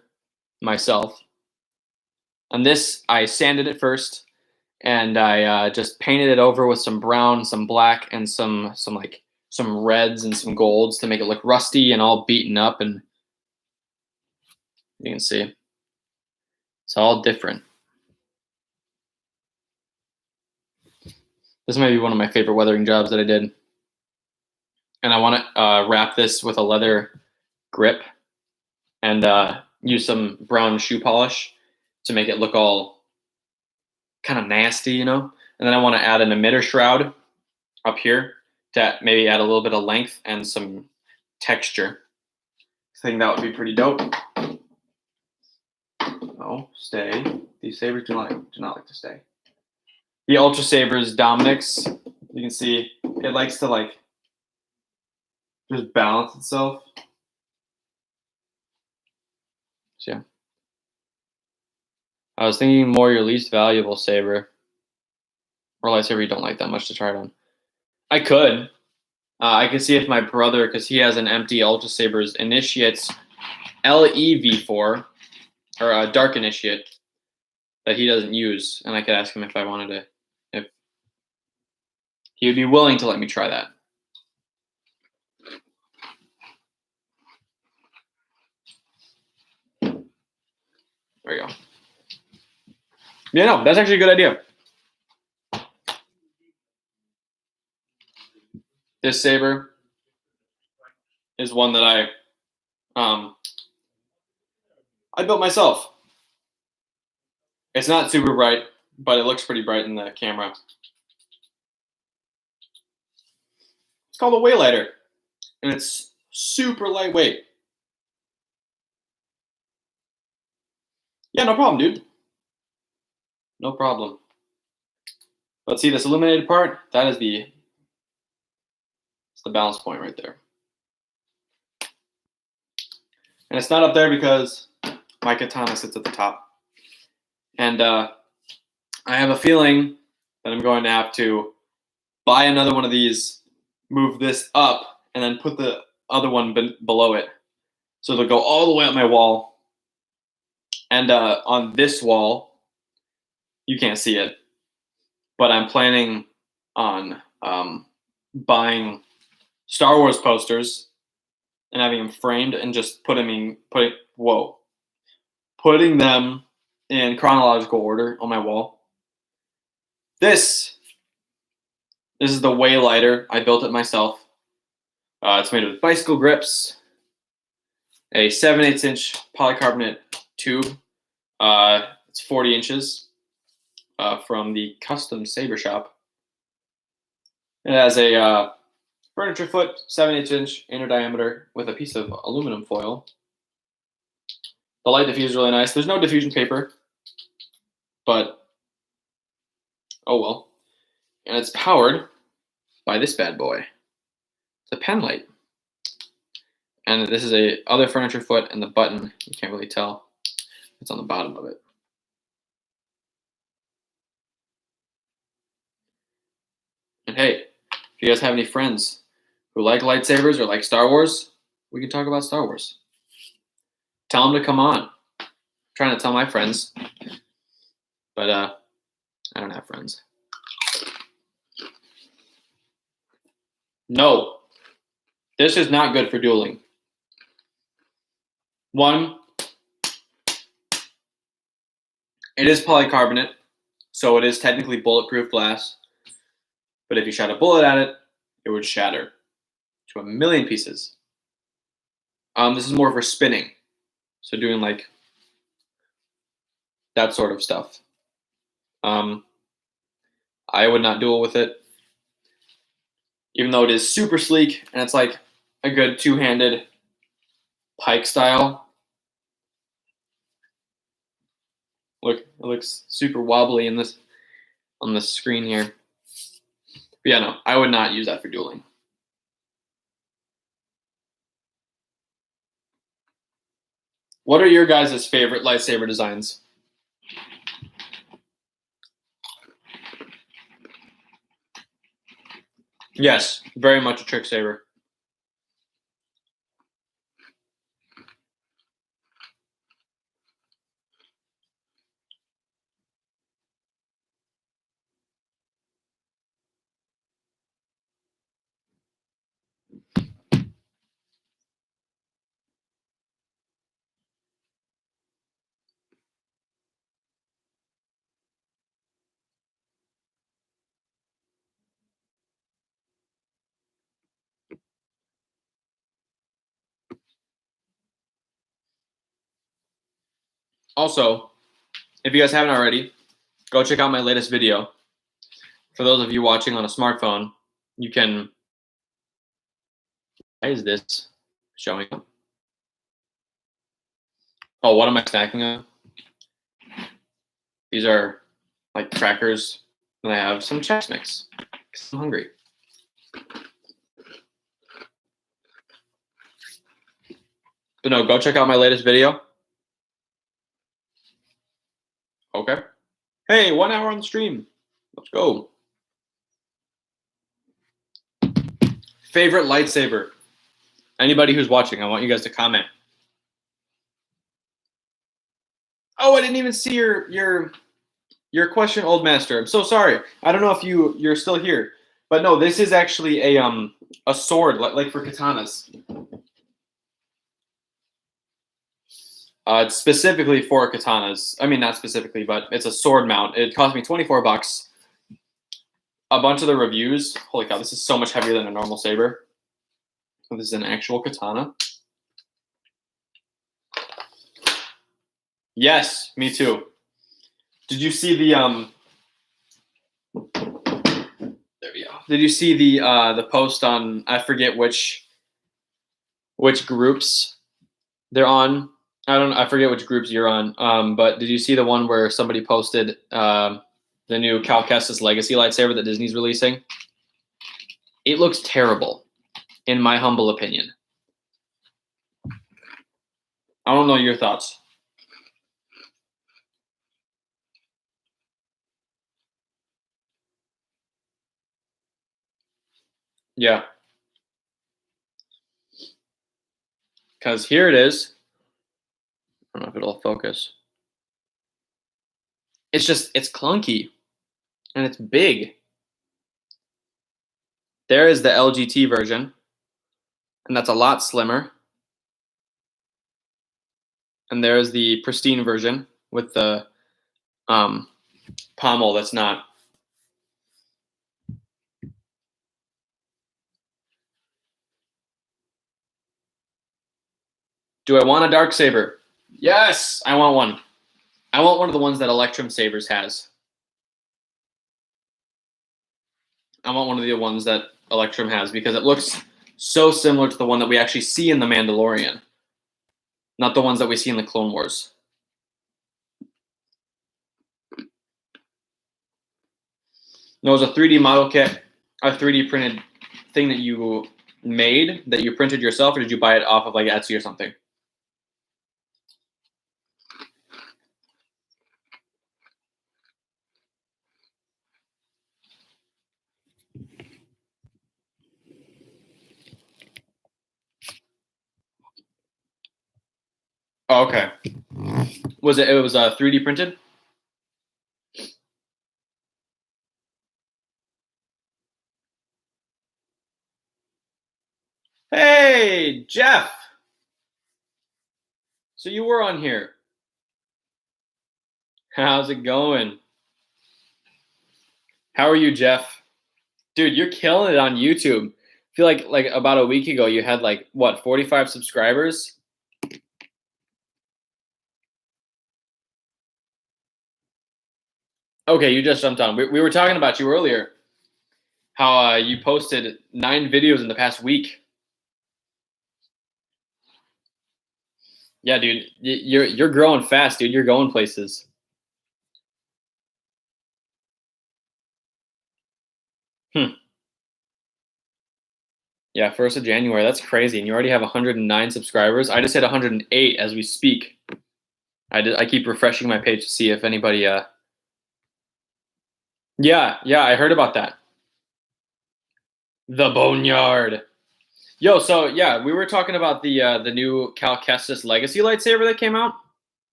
myself. And this, I sanded it first, and I just painted it over with some brown, some black, and some reds and some golds to make it look rusty and all beaten up. And you can see it's all different. This might be one of my favorite weathering jobs that I did. And I want to wrap this with a leather grip and use some brown shoe polish to make it look all kind of nasty, you know? And then I want to add an emitter shroud up here to maybe add a little bit of length and some texture. I think that would be pretty dope. Oh, stay. These sabers do not like to stay. The Ultra Sabers Dominic's, you can see it likes to like just balance itself. So yeah. I was thinking more your least valuable saber. Or lightsaber you don't like that much to try it on. I could. I can see if my brother, because he has an empty Ultra Sabers Initiates LEV4, or a Dark Initiate, that he doesn't use, and I could ask him if I wanted to, if he would be willing to let me try that. There you go. Yeah, no, that's actually a good idea. This saber is one that I built myself. It's not super bright, but it looks pretty bright in the camera. It's called a Waylighter, and it's super lightweight. Yeah, no problem, dude. No problem. But see this illuminated part? That is the balance point right there. And it's not up there because my katana sits at the top. And I have a feeling that I'm going to have to buy another one of these, move this up, and then put the other one below it. So they'll go all the way up my wall. And on this wall, you can't see it, but I'm planning on buying Star Wars posters and having them framed and just putting them in chronological order on my wall. This is the Waylighter. I built it myself. It's made with bicycle grips, a 7/8 inch polycarbonate tube. It's 40 inches from the Custom Saber Shop. It has a furniture foot, 7/8 inch inner diameter with a piece of aluminum foil. The light diffuser is really nice. There's no diffusion paper, but oh well. And it's powered by this bad boy. It's a pen light. And this is a other furniture foot, and the button, you can't really tell. It's on the bottom of it. And hey, if you guys have any friends who like lightsabers or like Star Wars, we can talk about Star Wars. Tell them to come on. I'm trying to tell my friends, but I don't have friends. No, this is not good for dueling. One, it is polycarbonate, so it is technically bulletproof glass. But if you shot a bullet at it, it would shatter to a million pieces. This is more for spinning, so doing like that sort of stuff. I would not duel with it, even though it is super sleek and it's like a good two-handed pike style. Look, it looks super wobbly in this on the screen here. But yeah, no, I would not use that for dueling. What are your guys' favorite lightsaber designs? Yes, very much a trick saber. Also, if you guys haven't already, go check out my latest video. For those of you watching on a smartphone, you can. Why is this showing up? Oh, what am I snacking on? These are like crackers, and I have some Chex Mix because I'm hungry. But no, go check out my latest video. Okay. Hey, 1 hour on the stream. Let's go. Favorite lightsaber? Anybody who's watching, I want you guys to comment. Oh, I didn't even see your question, Old Master. I'm so sorry. I don't know if you're still here, but no, this is actually a sword like for katanas. It's specifically for katanas. I mean, not specifically, but it's a sword mount. It cost me $24. A bunch of the reviews. Holy cow, this is so much heavier than a normal saber. This is an actual katana. Yes, me too. Did you see the There we go. Did you see the post on, I forget which groups they're on? I forget which groups you're on. But did you see the one where somebody posted the new Cal Kestis Legacy lightsaber that Disney's releasing? It looks terrible, in my humble opinion. I don't know your thoughts. Yeah. Because here it is. I don't know if it'll focus. It's clunky. And it's big. There is the LGT version. And that's a lot slimmer. And there's the pristine version with the pommel that's not. Do I want a dark saber? Yes, I want one. I want one of the ones that Electrum Sabers has. I want one of the ones that Electrum has because it looks so similar to the one that we actually see in The Mandalorian. Not the ones that we see in the Clone Wars. No, it was a 3D model kit, a 3D printed thing that you made, that you printed yourself, or did you buy it off of like Etsy or something? Oh, okay. It was 3D printed? Hey, Jeff. So you were on here. How's it going? How are you, Jeff? Dude, you're killing it on YouTube. I feel like about a week ago you had like what, 45 subscribers? Okay, you just jumped on. We were talking about you earlier. How you posted 9 videos in the past week. Yeah, dude, you're growing fast, dude. You're going places. Yeah, 1st of January. That's crazy. And you already have 109 subscribers. I just hit 108 as we speak. I keep refreshing my page to see if anybody Yeah, I heard about that. The Boneyard. Yo, so yeah, we were talking about the new Cal Kestis Legacy lightsaber that came out.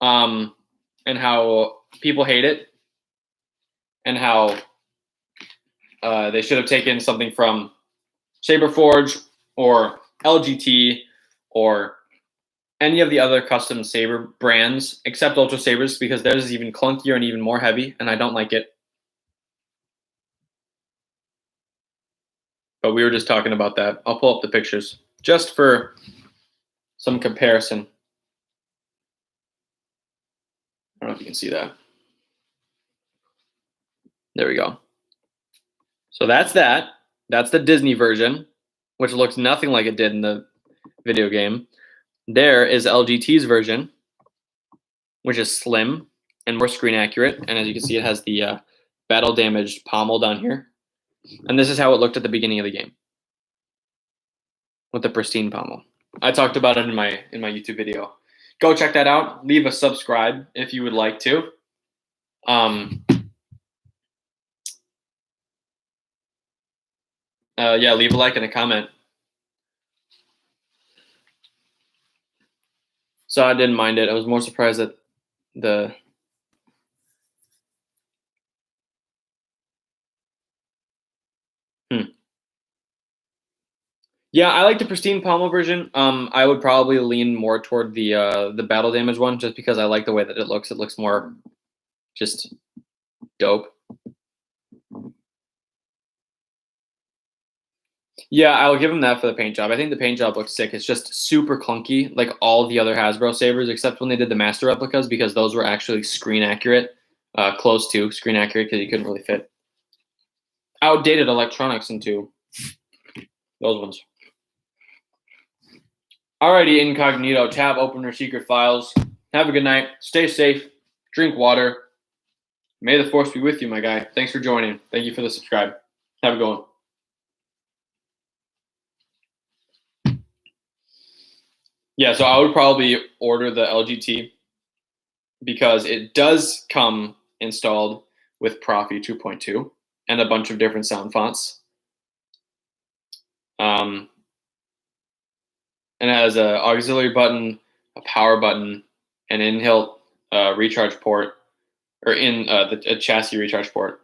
And how people hate it. And how they should have taken something from Saberforge or LGT or any of the other custom saber brands except Ultra Sabers, because theirs is even clunkier and even more heavy, and I don't like it. But we were just talking about that. I'll pull up the pictures just for some comparison. I don't know if you can see that. There we go. So that's that. That's the Disney version, which looks nothing like it did in the video game. There is LGT's version, which is slim and more screen accurate. And as you can see, it has the battle damaged pommel down here. And this is how it looked at the beginning of the game with the pristine pommel. I talked about it in my YouTube video. Go check that out. Leave a subscribe if you would like to. Yeah, leave a like and a comment. So I didn't mind it. I was more surprised at the. Yeah, I like the pristine Palmo version. I would probably lean more toward the battle damage one, just because I like the way that it looks. It looks more just dope. Yeah, I'll give him that for the paint job. I think the paint job looks sick. It's just super clunky, like all the other Hasbro sabers, except when they did the master replicas, because those were actually screen accurate, close to screen accurate, because you couldn't really fit outdated electronics into those ones. Alrighty, incognito. Tab, open your secret files. Have a good night. Stay safe. Drink water. May the force be with you, my guy. Thanks for joining. Thank you for the subscribe. Have a good one. Yeah, so I would probably order the LGT because it does come installed with Profi 2.2 and a bunch of different sound fonts. And it has an auxiliary button, a power button, an in-hilt recharge port, or a chassis recharge port.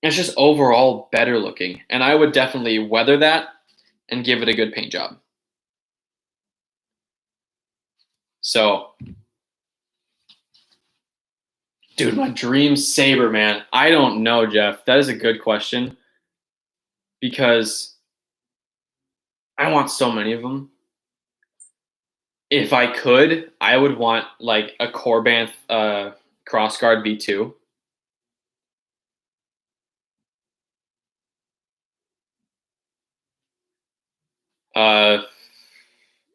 It's just overall better looking, and I would definitely weather that and give it a good paint job. So, dude, my dream saber, man. I don't know, Jeff. That is a good question because I want so many of them. If I could, I would want like a Corbanth Crossguard V2.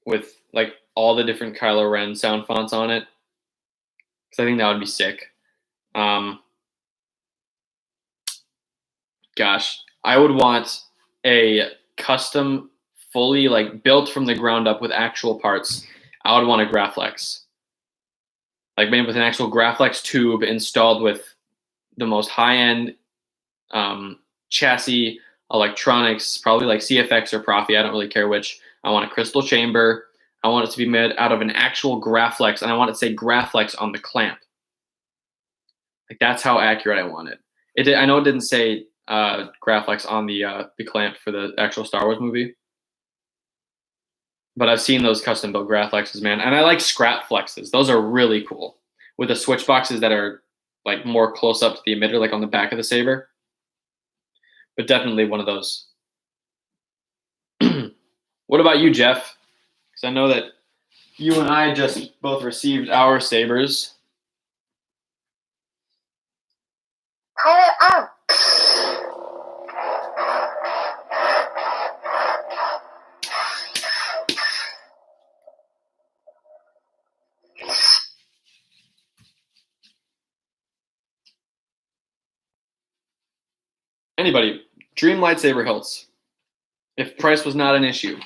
With like all the different Kylo Ren sound fonts on it, because I think that would be sick. Gosh, I would want a custom, fully like built from the ground up with actual parts. I would want a Graflex, like made with an actual Graflex tube installed with the most high-end chassis, electronics, probably like CFX or Profi. I don't really care which. I want a crystal chamber. I want it to be made out of an actual Graflex, and I want it to say Graflex on the clamp. Like that's how accurate I want it. I know it didn't say Graflex on the clamp for the actual Star Wars movie, but I've seen those custom built Graflexes, man, and I like scrap flexes. Those are really cool with the switch boxes that are like more close up to the emitter, like on the back of the saber. But definitely one of those. What about you, Jeff? Because I know that you and I just both received our sabers. Anybody, dream lightsaber hilts. If price was not an issue.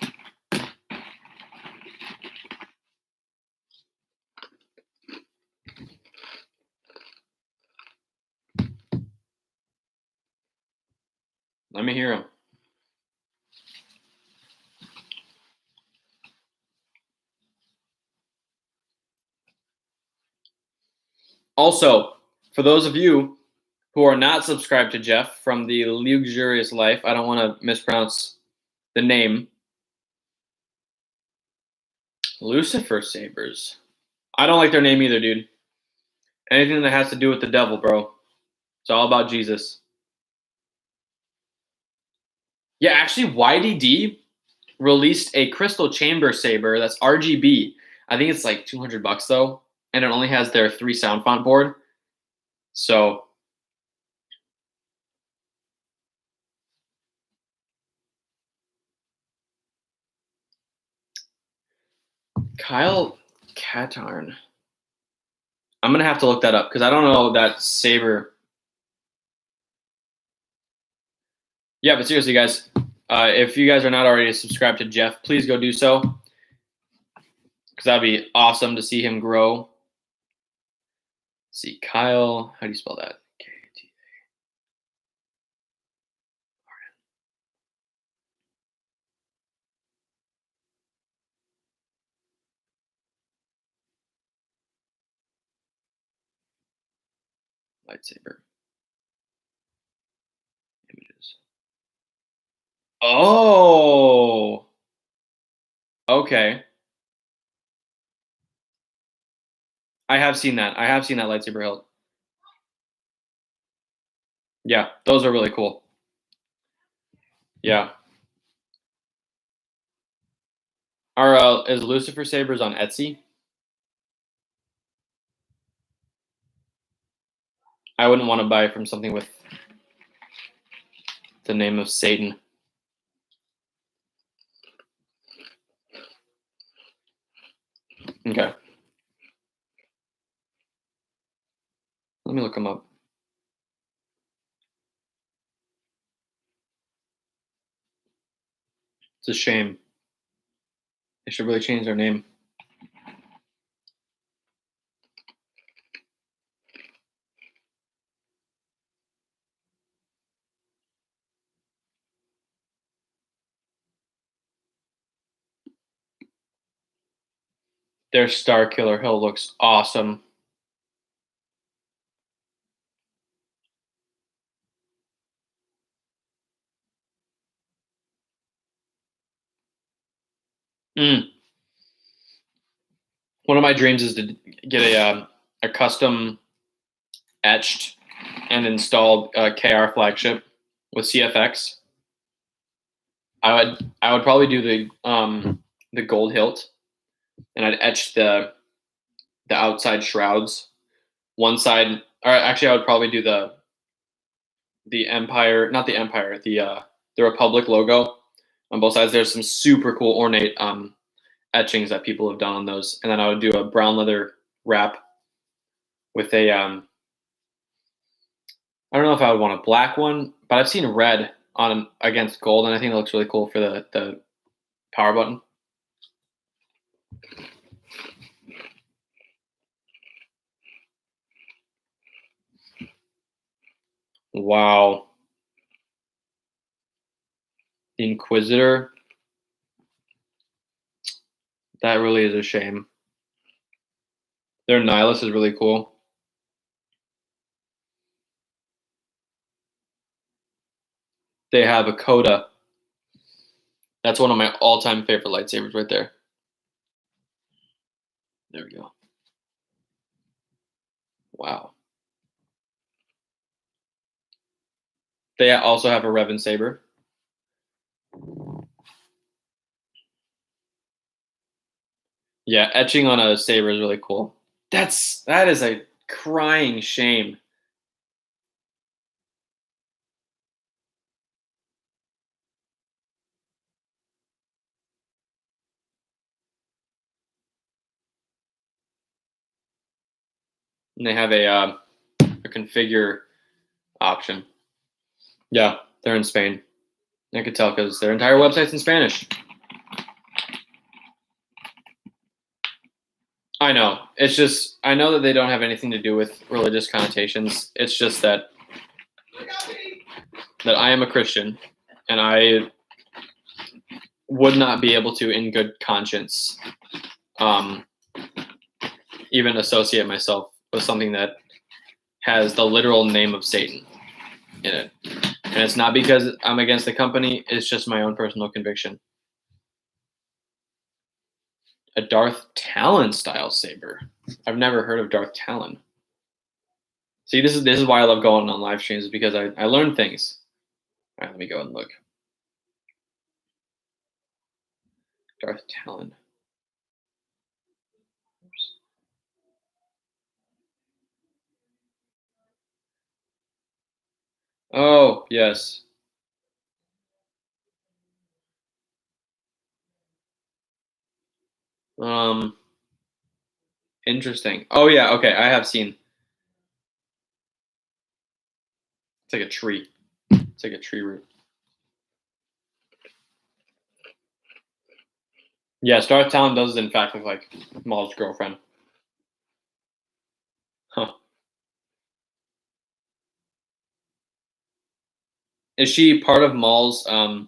Let me hear them. Also, for those of you who are not subscribed to Jeff from the Luxurious Life, I don't want to mispronounce the name. Lucifer Sabers. I don't like their name either, dude. Anything that has to do with the devil, bro. It's all about Jesus. Yeah, actually, YDD released a crystal chamber saber that's RGB. I think it's like $200 though, and it only has their 3 sound font board. So Kyle Katarn. I'm gonna have to look that up because I don't know that saber. Yeah, but seriously, guys, if you guys are not already subscribed to Jeff, please go do so because that'd be awesome to see him grow. Let's see, Kyle, how do you spell that? Lightsaber. Images. Oh. Okay. I have seen that. I have seen that lightsaber hilt. Yeah, those are really cool. Yeah. Is Lucifer Sabers on Etsy? I wouldn't want to buy from something with the name of Satan. Okay. Let me look them up. It's a shame. They should really change their name. Their Star Killer Hill looks awesome. One of my dreams is to get a custom etched and installed KR flagship with CFX. I would probably do the gold hilt, and I'd etch the outside shrouds. One side, or actually, I would probably do the Empire, not the Empire, the Republic logo on both sides. There's some super cool ornate etchings that people have done on those, and then I would do a brown leather wrap with a I don't know if I would want a black one, but I've seen red on against gold, and I think it looks really cool for the power button. Wow. The Inquisitor. That really is a shame. Their Nihilus is really cool. They have a Coda. That's one of my all-time favorite lightsabers right there. There we go. Wow. They also have a Revan saber. Yeah, etching on a saber is really cool. That is a crying shame. And they have a configure option. Yeah, they're in Spain. I could tell because their entire website's in Spanish. I know. It's just, I know that they don't have anything to do with religious connotations. It's just that I am a Christian, and I would not be able to, in good conscience, even associate myself with something that has the literal name of Satan in it. And it's not because I'm against the company, it's just my own personal conviction. A Darth Talon style saber. I've never heard of Darth Talon. See, this is why I love going on live streams, because I learn things. All right, let me go and look. Darth Talon. Oops. Oh, yes. Interesting. Oh yeah, okay, I have seen. It's like a tree. It's like a tree root. Yes, Darth Talon does in fact look like Maul's girlfriend. Huh. Is she part of Maul's I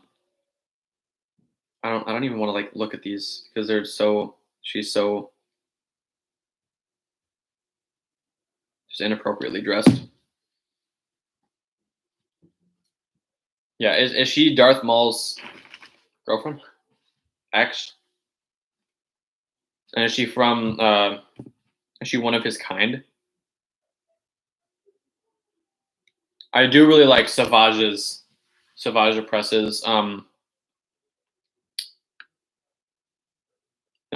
don't even want to like look at these because she's so just inappropriately dressed. Yeah, is she Darth Maul's girlfriend? Ex? And is she from? Is she one of his kind? I do really like Savage Press's. No,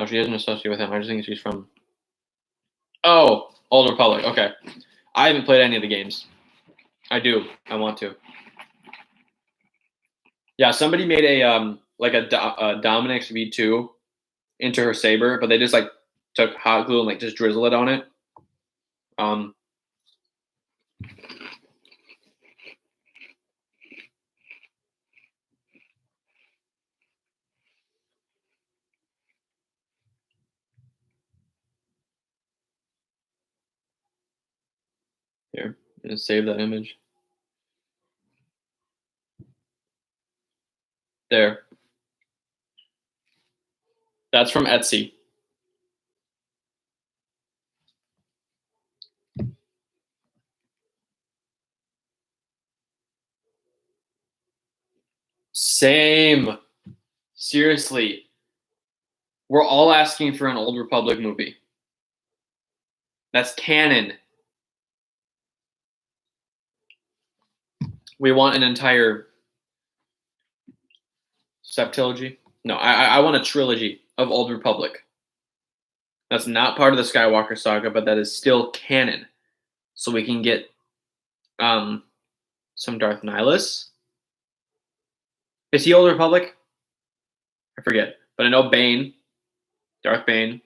she isn't associated with him. I just think she's from. Oh, Old Republic. Okay, I haven't played any of the games. I do. I want to. Yeah, somebody made a like a Dominix V2 into her saber, but they just like took hot glue and like just drizzle it on it. Here, I'm gonna save that image. There. That's from Etsy. Same. Seriously. We're all asking for an Old Republic movie. That's canon. We want an entire septilogy. No, I want a trilogy of Old Republic. That's not part of the Skywalker saga, but that is still canon. So we can get some Darth Nihilus. Is he Old Republic? I forget. But I know Bane. Darth Bane.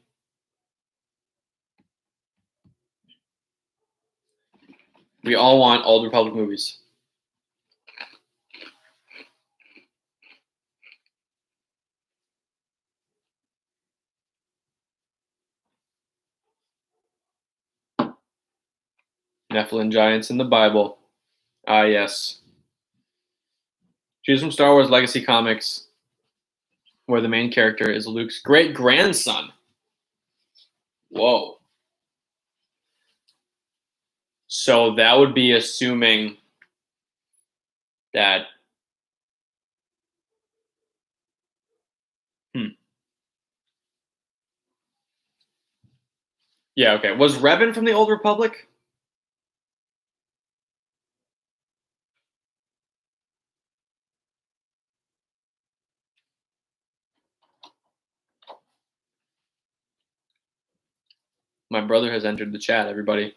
We all want Old Republic movies. Nephilim giants in the Bible. Ah, yes. She's from Star Wars Legacy Comics, where the main character is Luke's great-grandson. Whoa. So that would be assuming that... Yeah, okay. Was Revan from the Old Republic? My brother has entered the chat, everybody.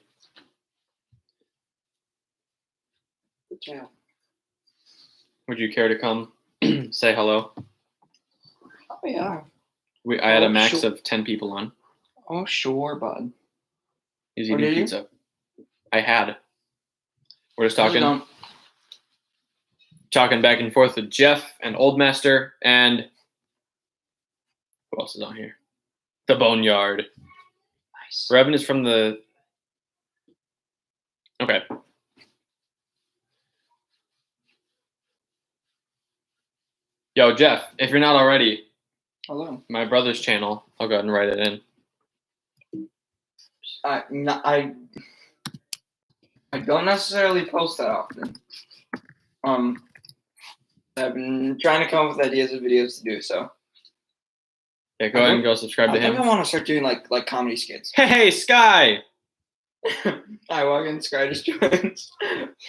The chat. Would you care to come say hello? Oh, yeah. I had a max sure. of 10 people on. Oh, sure, bud. He's Oh, eating did you? pizza. I had. We're just How's it talking back and forth with Jeff and Old Master and who else is on here? The Boneyard. Nice. Revan is from the... Okay. Yo, Jeff, if you're not already, Hello. my brother's channel, I'll go ahead and write it in. I don't necessarily post that often. I've been trying to come up with ideas of videos to do, so. Yeah, go ahead and go subscribe to I think him. I want to start doing like comedy skits. Hey, Sky! I walk in, Sky just joins.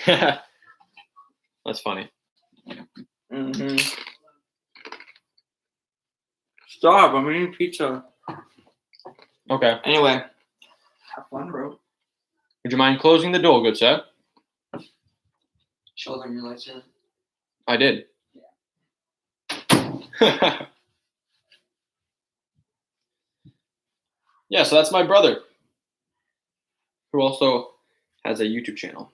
That's funny. Mm-hmm. Stop, I'm eating pizza. Okay. Anyway, have fun, bro. Would you mind closing the door, good sir? Show them your lightsaber. I did. Yeah, so that's my brother, who also has a YouTube channel.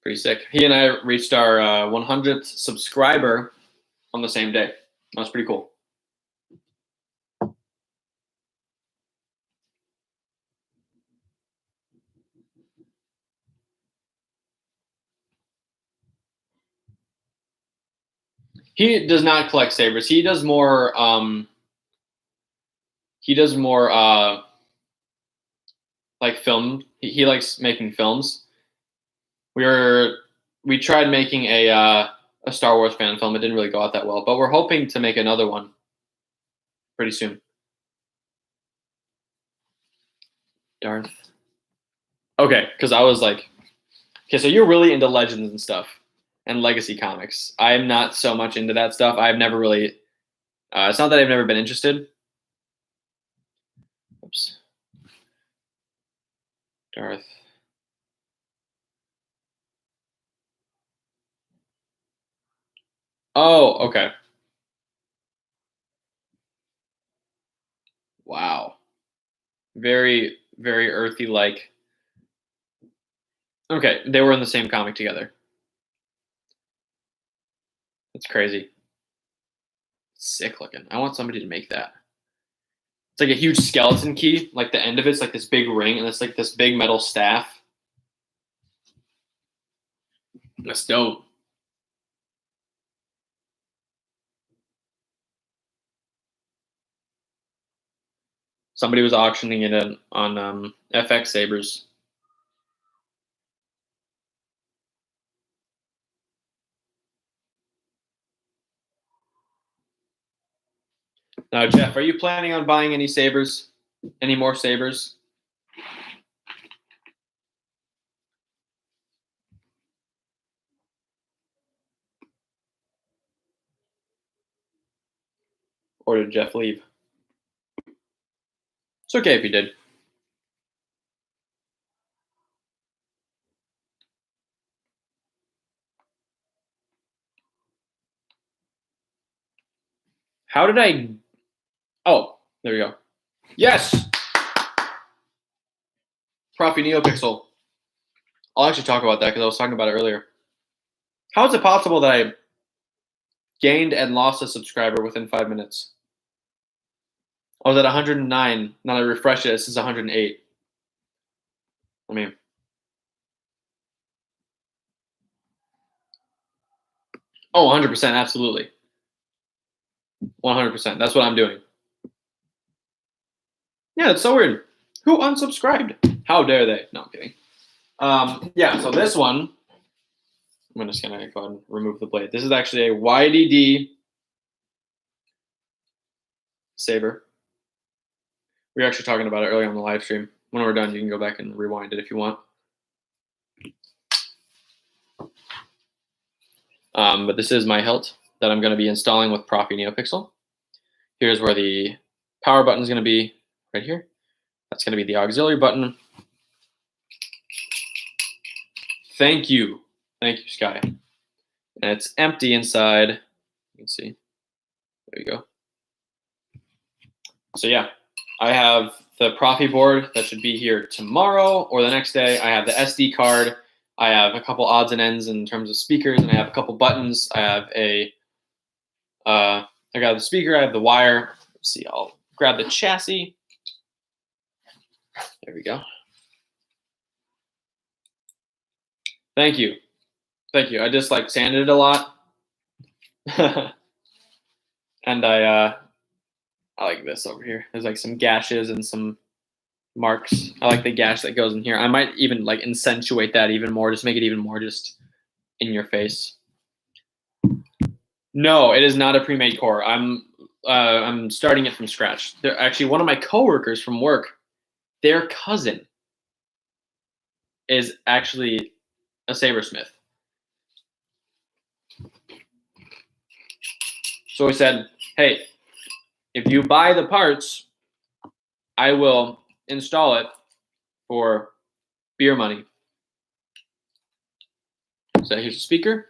Pretty sick. He and I reached our 100th subscriber on the same day. That was pretty cool. He does not collect sabers. He does more. Like film. He likes making films. we tried making a Star Wars fan film. It didn't really go out that well, but we're hoping to make another one pretty soon. Darth. Okay, because I was like, okay, so you're really into Legends and stuff and Legacy comics. I'm not so much into that stuff. I've never really. It's not that I've never been interested. Oops. Darth. Oh, okay. Wow. Very, very earthy like. Okay, they were in the same comic together. That's crazy. Sick looking. I want somebody to make that. It's like a huge skeleton key. Like the end of it's like this big ring, and it's like this big metal staff. That's dope. Somebody was auctioning it on FX Sabers. Now, Jeff, are you planning on buying any sabers? Any more sabers? Or did Jeff leave? It's okay if he did. How did I? Oh, there we go. Yes! Profi NeoPixel. I'll actually talk about that because I was talking about it earlier. How is it possible that I gained and lost a subscriber within 5 minutes? I was at 109. Now I refresh it. This is 108. I mean, oh, 100%. Absolutely. 100%. That's what I'm doing. Yeah, it's so weird. Who unsubscribed? How dare they? No, I'm kidding. Yeah, so this one, I'm just going to go ahead and remove the blade. This is actually a YDD saber. We were actually talking about it earlier on the live stream. When we're done, you can go back and rewind it if you want. But this is my hilt that I'm going to be installing with Profi NeoPixel. Here's where the power button is going to be, right here. That's going to be the auxiliary button. Thank you. Thank you, Sky. And it's empty inside. You can see. There you go. So yeah, I have the Profi board that should be here tomorrow or the next day. I have the SD card. I have a couple odds and ends in terms of speakers, and I have a couple buttons. I have I got the speaker. I have the wire. Let's see, I'll grab the chassis. There we go. Thank you. Thank you. I just like sanded it a lot. And I like this over here. There's like some gashes and some marks. I like the gash that goes in here. I might even like accentuate that even more, just make it even more just in your face. No, it is not a pre-made core. I'm starting it from scratch. They're actually one of my coworkers from work, their cousin is actually a sabersmith. So he said, hey, if you buy the parts, I will install it for beer money. So here's the speaker.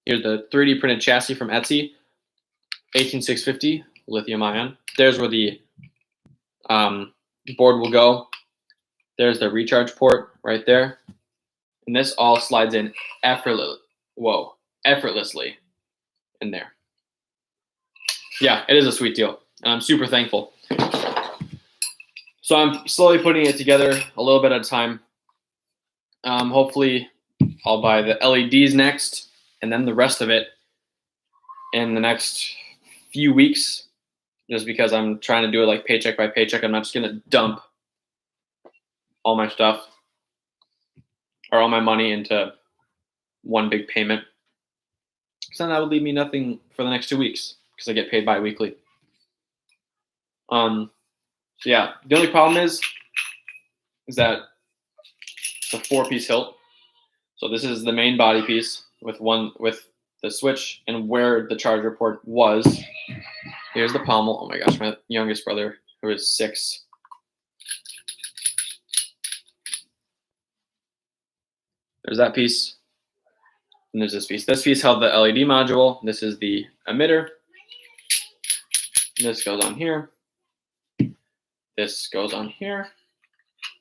Here's the 3D printed chassis from Etsy, 18650 lithium ion. There's where the board will go. There's the recharge port right there. And this all slides in effortlessly in there. Yeah, it is a sweet deal. And I'm super thankful. So I'm slowly putting it together a little bit at a time. Hopefully I'll buy the LEDs next and then the rest of it in the next few weeks, just because I'm trying to do it like paycheck by paycheck. I'm not just going to dump all my stuff or all my money into one big payment. So then that would leave me nothing for the next 2 weeks because I get paid bi-weekly. So yeah, the only problem is that the 4-piece hilt. So this is the main body piece with the switch and where the charger port was. Here's the pommel. Oh my gosh, my youngest brother, who is 6. There's that piece. And there's this piece. This piece held the LED module. This is the emitter. This goes on here. This goes on here.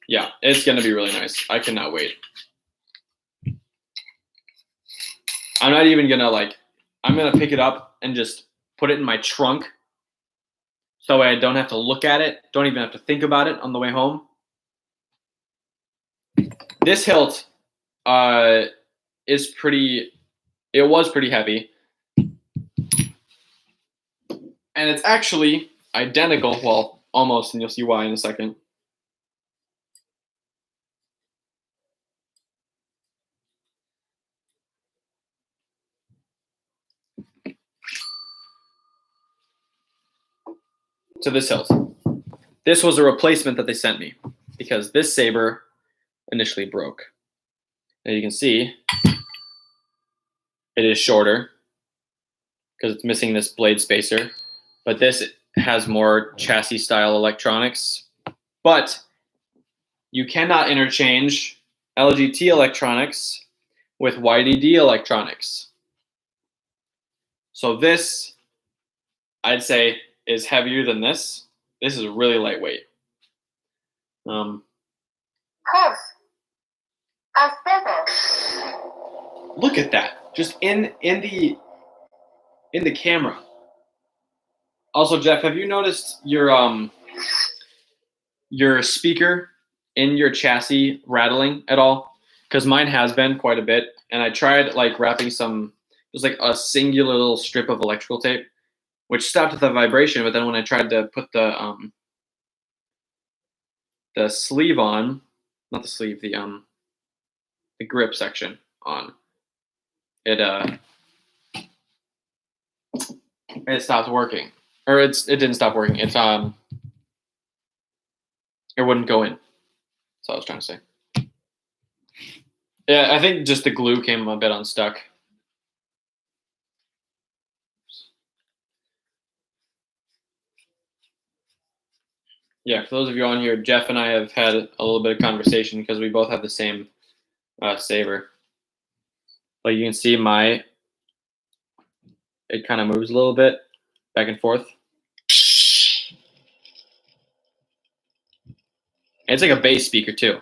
Yeah, it's going to be really nice. I cannot wait. I'm not even going to I'm going to pick it up and just put it in my trunk. So that way I don't have to look at it. Don't even have to think about it on the way home. This hilt is pretty, it was pretty heavy. And it's actually identical, well, almost, and you'll see why in a second. To this hilt. This was a replacement that they sent me because this saber initially broke. As you can see, it is shorter because it's missing this blade spacer, but this has more chassis style electronics. But you cannot interchange LGT electronics with YDD electronics. So this, I'd say, is heavier than this. This is really lightweight. Pulse. A feather. Look at that, just in the camera. Also, Jeff, have you noticed your speaker in your chassis rattling at all? Because mine has been quite a bit, and I tried wrapping some, just a singular little strip of electrical tape, which stopped the vibration. But then when I tried to put the sleeve on, not the sleeve, the grip section on, it stopped working, or it didn't stop working. It wouldn't go in. That's what I was trying to say. Yeah, I think just the glue came a bit unstuck. Yeah, for those of you on here, Jeff and I have had a little bit of conversation because we both have the same saber. Like you can see, it kind of moves a little bit back and forth. And it's like a bass speaker too.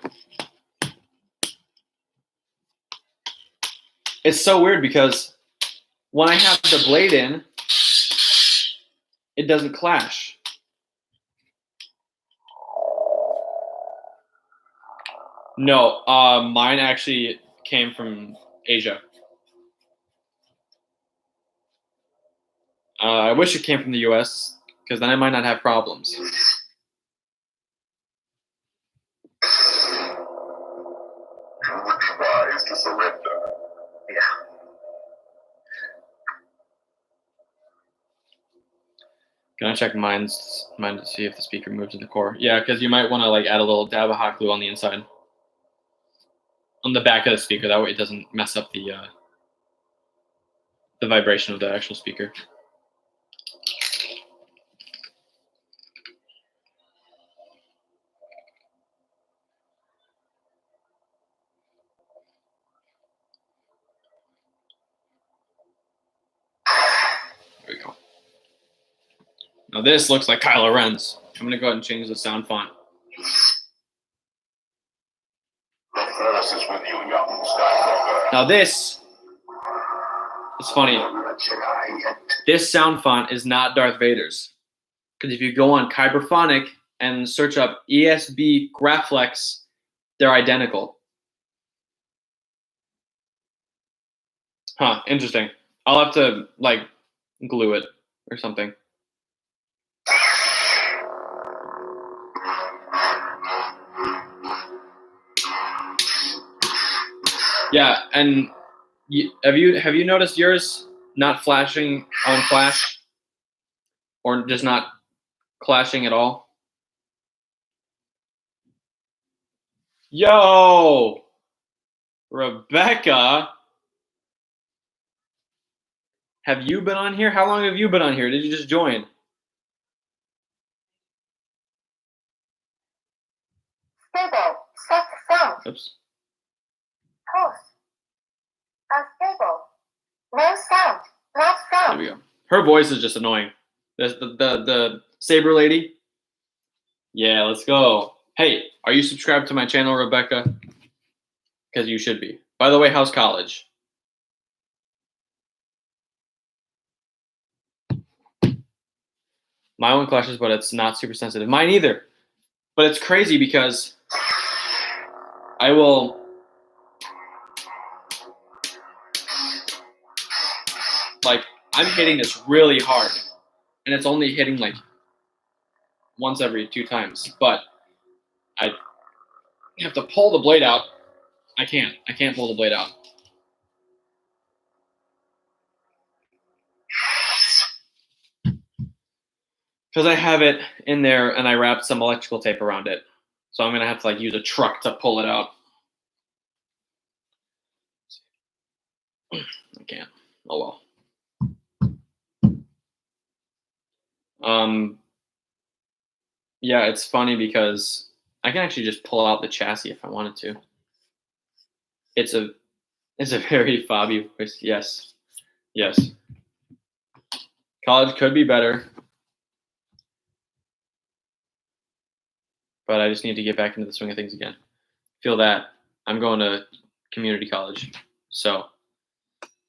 It's so weird because when I have the blade in, it doesn't clash. No, mine actually came from Asia. I wish it came from the US because then I might not have problems. You would be wise to surrender. Yeah. Can I check mine to see if the speaker moves in the core? Yeah, because you might want to add a little dab of hot glue on the inside, on the back of the speaker. That way it doesn't mess up the vibration of the actual speaker. There we go. Now this looks like Kylo Ren's. I'm gonna go ahead and change the sound font. The Force is with you, young Skywalker. Now this is funny. This sound font is not Darth Vader's. Because if you go on Kyberphonic and search up ESB Graphics, they're identical. Huh, interesting. I'll have to glue it or something. Yeah, and Have you noticed yours not flashing on flash, or just not clashing at all? Yo, Rebecca, have you been on here? How long have you been on here? Did you just join? Stable. Set sound. Oops. Pause. Unstable. No sound. Not There sound. we go. Her voice is just annoying. The Saber lady. Yeah, let's go. Hey, are you subscribed to my channel, Rebecca? Because you should be. By the way, how's college? My own clashes, but it's not super sensitive. Mine either. But it's crazy because I will. Like, I'm hitting this really hard, and it's only hitting like once every 2 times. But I have to pull the blade out. I can't pull the blade out. Because I have it in there, and I wrapped some electrical tape around it. So I'm gonna have to like use a truck to pull it out. I can't. Oh well. Yeah, it's funny because I can actually just pull out the chassis if I wanted to. It's a very fobby voice. Yes. Yes. College could be better, but I just need to get back into the swing of things again. Feel that I'm going to community college. So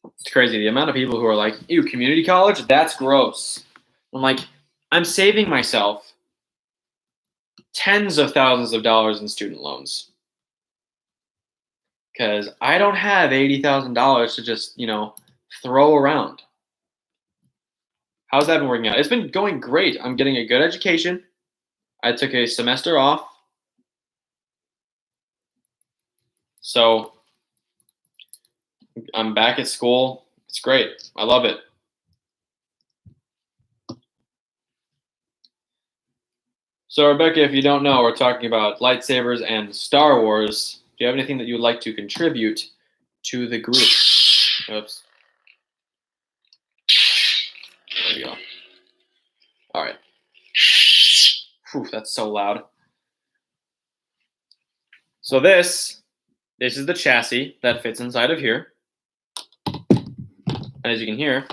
it's crazy. The amount of people who are like, ew, community college? That's gross. I'm like, I'm saving myself tens of thousands of dollars in student loans. Because I don't have $80,000 to just, throw around. How's that been working out? It's been going great. I'm getting a good education. I took a semester off. So I'm back at school. It's great. I love it. So, Rebecca, if you don't know, we're talking about lightsabers and Star Wars. Do you have anything that you would like to contribute to the group? Oops. There we go. All right. Whew, that's so loud. So this is the chassis that fits inside of here. And as you can hear,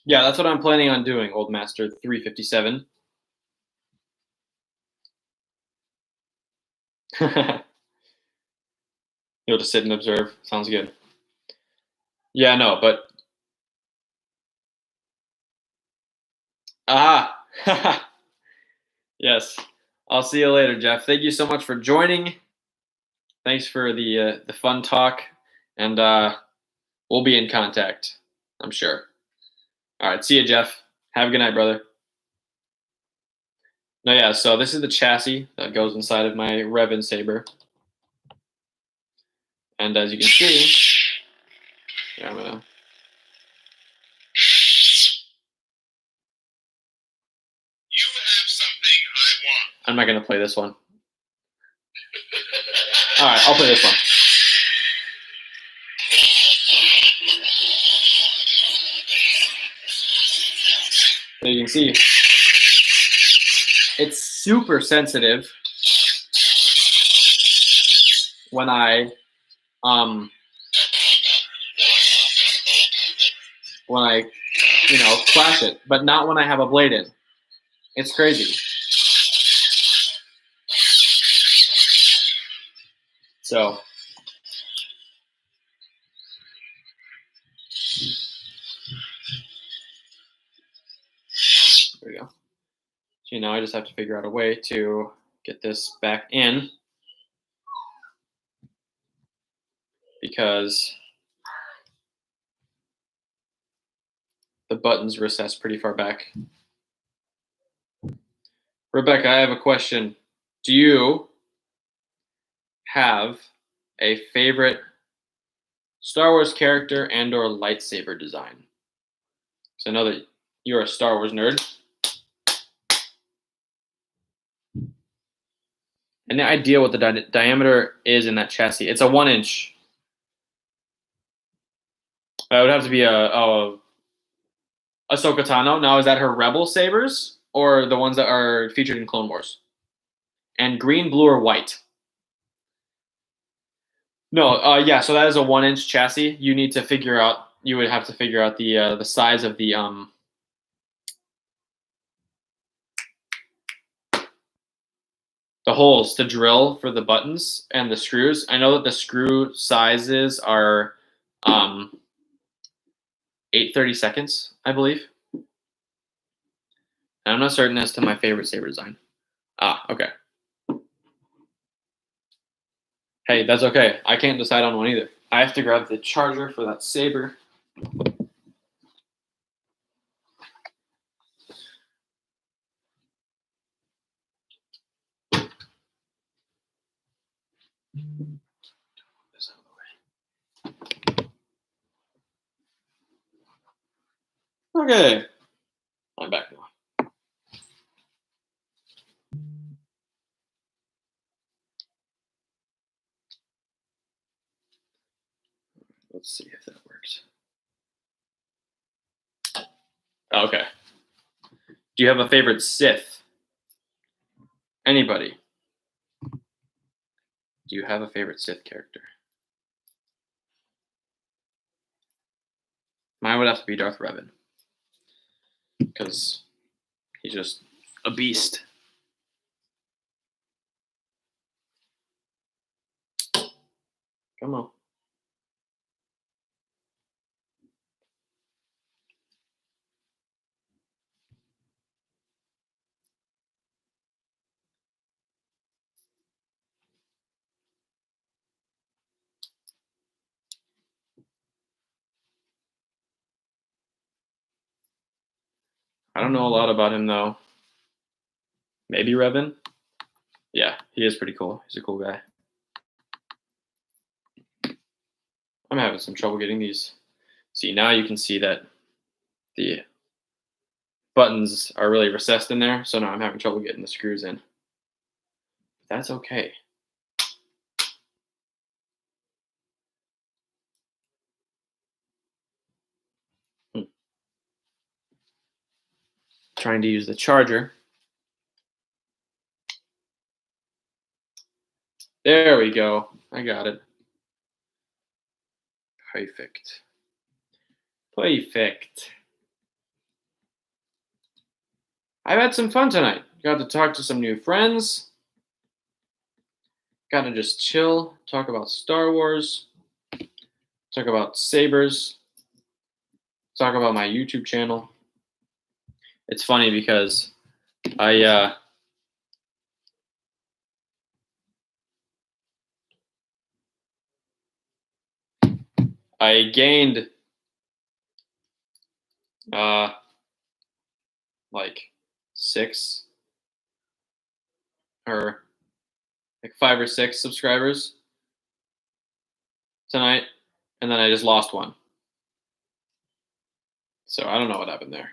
yeah, that's what I'm planning on doing, Old Master 357. You'll just sit and observe. Sounds good. Yeah, no, but aha. Yes. I'll see you later, Jeff. Thank you so much for joining. Thanks for the fun talk, and we'll be in contact, I'm sure. All right, see you, Jeff. Have a good night, brother. No, yeah, so this is the chassis that goes inside of my Revan Saber. And as you can see, yeah, I'm not gonna play this one. All right, I'll play this one. So you can see, it's super sensitive when I clash it, but not when I have a blade in. It's crazy. So there we go. So now I just have to figure out a way to get this back in. because the button's recessed pretty far back. Rebecca, I have a question. Do you have a favorite Star Wars character and or lightsaber design? Because I know that you're a Star Wars nerd. Any idea what the diameter is in that chassis? It's a 1 inch. It would have to be a Ahsoka Tano. Now, is that her Rebel sabers or the ones that are featured in Clone Wars? And green, blue, or white? No, yeah. So that is a 1 inch chassis. You need to figure out. You would have to figure out the size of the holes to drill for the buttons and the screws. I know that the screw sizes are 8/32, I believe. And I'm not certain as to my favorite saber design. Ah, okay. Hey, that's okay. I can't decide on one either. I have to grab the charger for that saber. Okay, I'm back now. Let's see if that works. Okay. Do you have a favorite Sith? Anybody? Do you have a favorite Sith character? Mine would have to be Darth Revan. Because he's just a beast. Come on. I don't know a lot about him, though. Maybe Revan? Yeah, he is pretty cool. He's a cool guy. I'm having some trouble getting these. See, now you can see that the buttons are really recessed in there, so now I'm having trouble getting the screws in. That's okay. Trying to use the charger. There we go. I got it. Perfect. Perfect. I've had some fun tonight. Got to talk to some new friends. Got to just chill, talk about Star Wars, talk about sabers, talk about my YouTube channel. It's funny because I gained like 6 or like 5 or 6 subscribers tonight, and then I just lost one. So I don't know what happened there.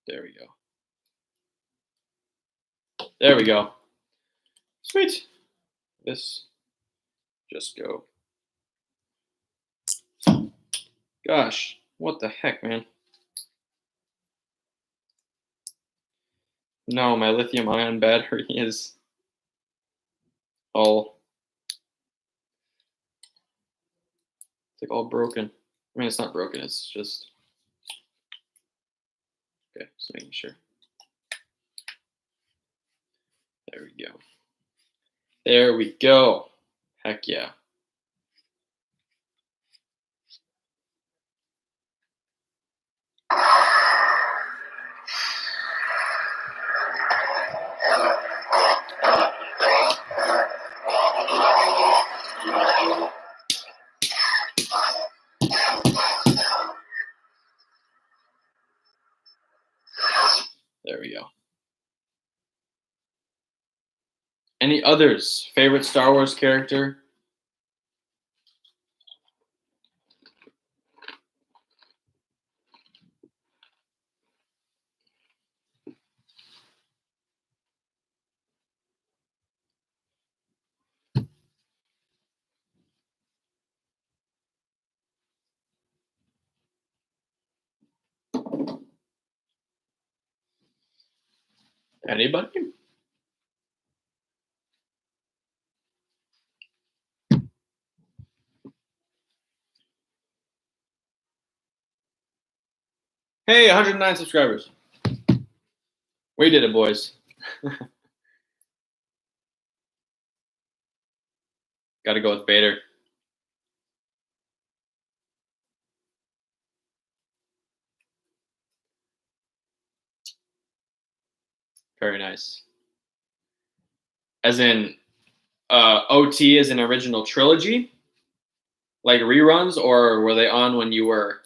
There we go. There we go. Sweet. This just go. Gosh, what the heck, man? No, my lithium ion battery is all it's like all broken. I mean, it's not broken, it's just okay, just making sure. There we go. There we go. Heck yeah. There we go. Any others? Favorite Star Wars character? Anybody? Hey, 109 subscribers. We did it, boys. Got to go with Vader. Very nice. As in, OT as an original trilogy? Like reruns, or were they on when you were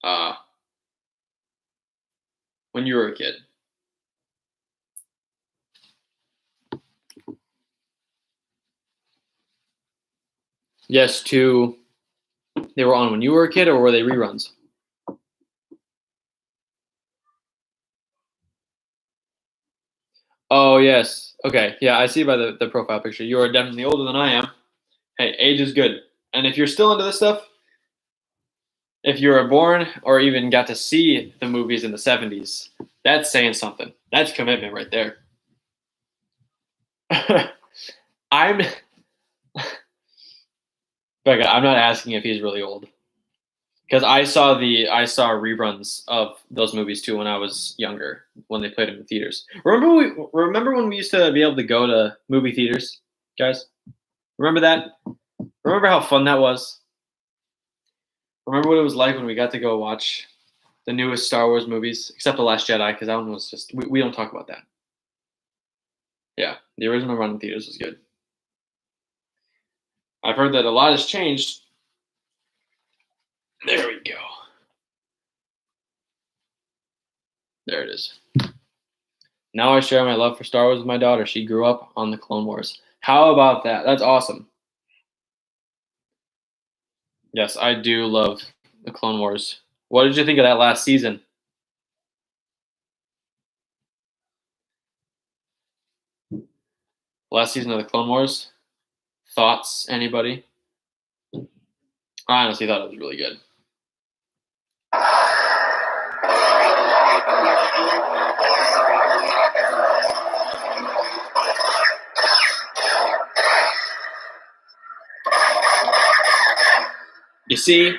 a kid? Yes, to they were on when you were a kid, or were they reruns? Oh, yes. Okay. Yeah, I see by the profile picture. You are definitely older than I am. Hey, age is good. And if you're still into this stuff, if you were born or even got to see the movies in the 70s, that's saying something. That's commitment right there. I'm Becca, I'm not asking if he's really old. Because I saw reruns of those movies too when I was younger, when they played them in theaters. Remember when we used to be able to go to movie theaters, guys? Remember that? Remember how fun that was? Remember what it was like when we got to go watch the newest Star Wars movies, except The Last Jedi, because that one was just we don't talk about that. Yeah, the original run in theaters was good. I've heard that a lot has changed. There we go. There it is. Now I share my love for Star Wars with my daughter. She grew up on the Clone Wars. How about that? That's awesome. Yes, I do love the Clone Wars. What did you think of that last season? Last season of the Clone Wars? Thoughts? Anybody? I honestly thought it was really good. You see?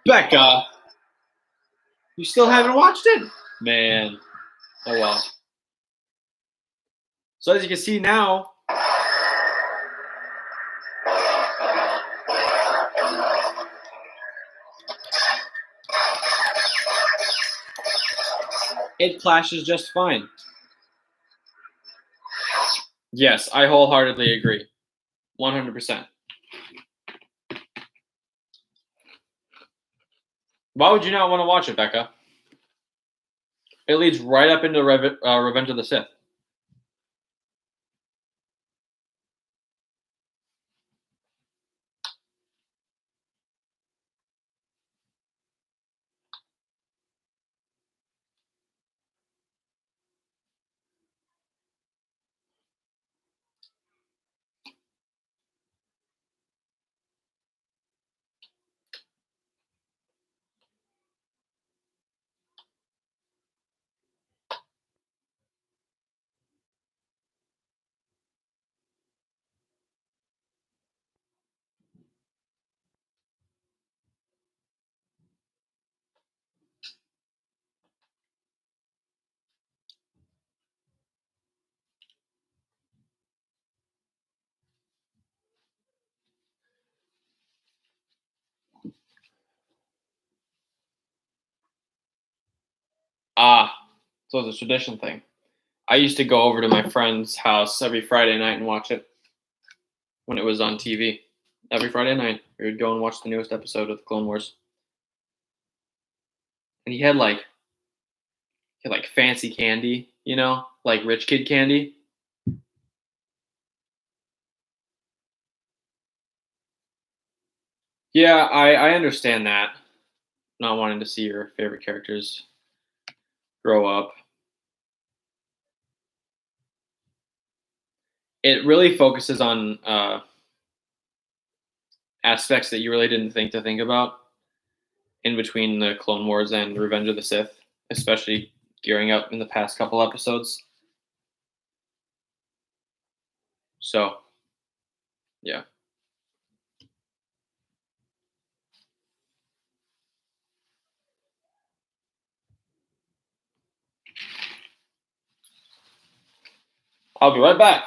Becca, you still haven't watched it? Man. Oh well. So as you can see now, it clashes just fine. Yes, I wholeheartedly agree. 100%. Why would you not want to watch it, Becca? It leads right up into Revenge of the Sith. Ah, so it's a tradition thing. I used to go over to my friend's house every Friday night and watch it when it was on TV. Every Friday night, we would go and watch the newest episode of the Clone Wars. and he had like fancy candy, you know, like rich kid candy. Yeah, I understand that. Not wanting to see your favorite characters grow up. It really focuses on aspects that you really didn't think to think about in between the Clone Wars and Revenge of the Sith, especially gearing up in the past couple episodes. So, yeah. I'll be right back.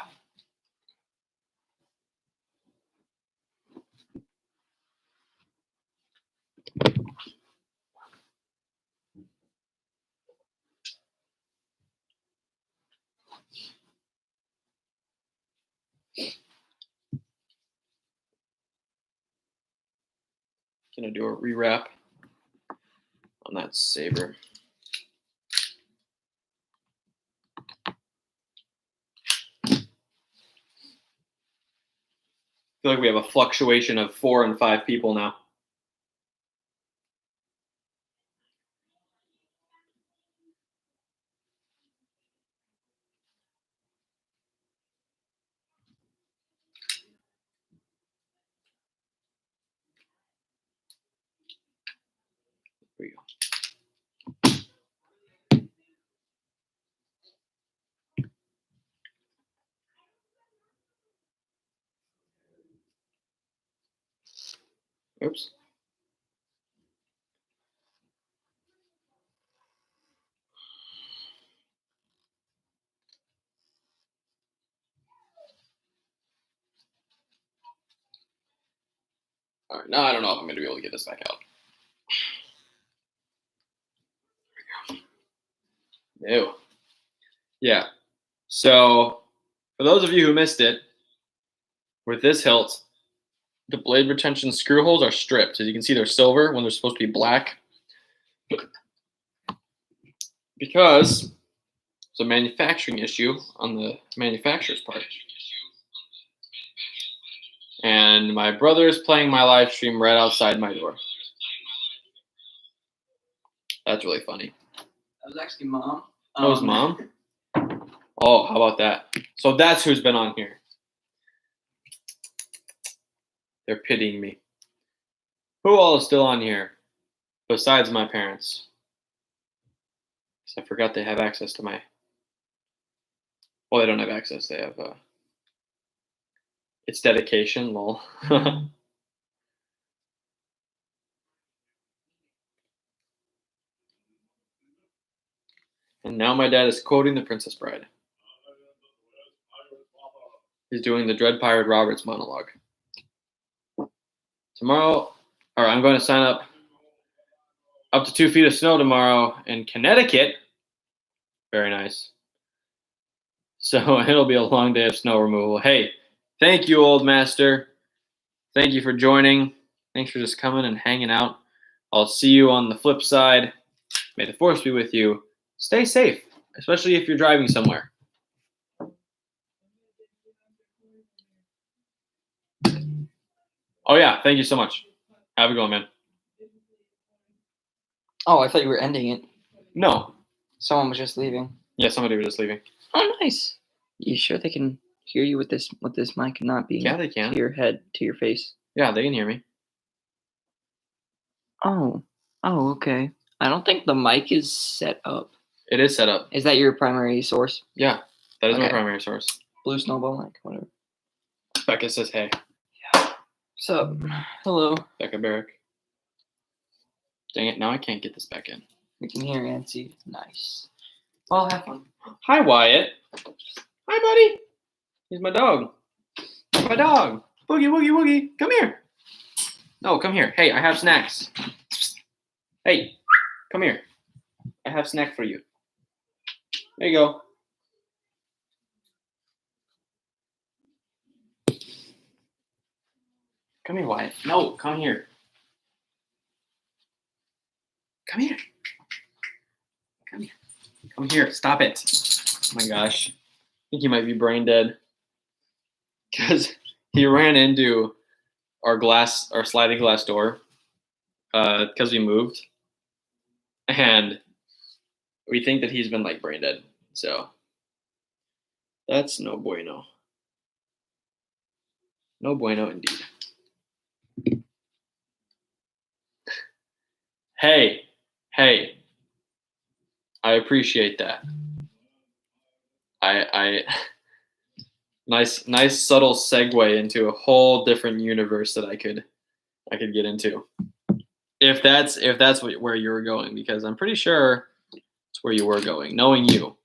Gonna do a rewrap on that saber. I feel like we have a fluctuation of 4 and 5 people now. Here we go. Oops. All right, now I don't know if I'm going to be able to get this back out. Ew. Yeah. So, for those of you who missed it, with this hilt, the blade retention screw holes are stripped. As you can see, they're silver when they're supposed to be black. Because it's a manufacturing issue on the manufacturer's part. And my brother is playing my live stream right outside my door. That's really funny. That was actually Mom. That was Mom? Oh, how about that? So that's who's been on here. They're pitying me. Who all is still on here besides my parents? Because I forgot they have access to my... Well, they don't have access. They have... It's dedication, lol. And now my dad is quoting The Princess Bride. He's doing the Dread Pirate Roberts monologue. Tomorrow, or I'm going to sign up to 2 feet of snow tomorrow in Connecticut. Very nice. So it'll be a long day of snow removal. Hey, thank you, old master. Thank you for joining. Thanks for just coming and hanging out. I'll see you on the flip side. May the force be with you. Stay safe, especially if you're driving somewhere. Oh, yeah. Thank you so much. Have a good one, man. Oh, I thought you were ending it. No. Someone was just leaving. Yeah, somebody was just leaving. Oh, nice. You sure they can hear you with this mic not being Yeah, they can. to your head, to your face? Yeah, they can hear me. Oh, okay. I don't think the mic is set up. It is set up. Is that your primary source? Yeah, that is my Okay. primary source. Blue snowball mic, whatever. Becca says, hey. What's up? Hello. Becca Barrick. Dang it, now I can't get this back in. We can hear and see. Nice. Well, have fun. Hi, Wyatt. Hi, buddy. He's my dog. My dog. Boogie, woogie, woogie. Come here. No, come here. Hey, I have snacks. Hey, come here. I have snack for you. There you go. Come here, Wyatt. No, come here. Come here. Come here. Stop it. Oh my gosh. I think he might be brain dead. Because he ran into our sliding glass door because we moved. And we think that he's been like brain dead. So that's no bueno. No bueno indeed. Hey. I appreciate that. I nice subtle segue into a whole different universe that I could get into. If that's where you were going, because I'm pretty sure it's where you were going, knowing you.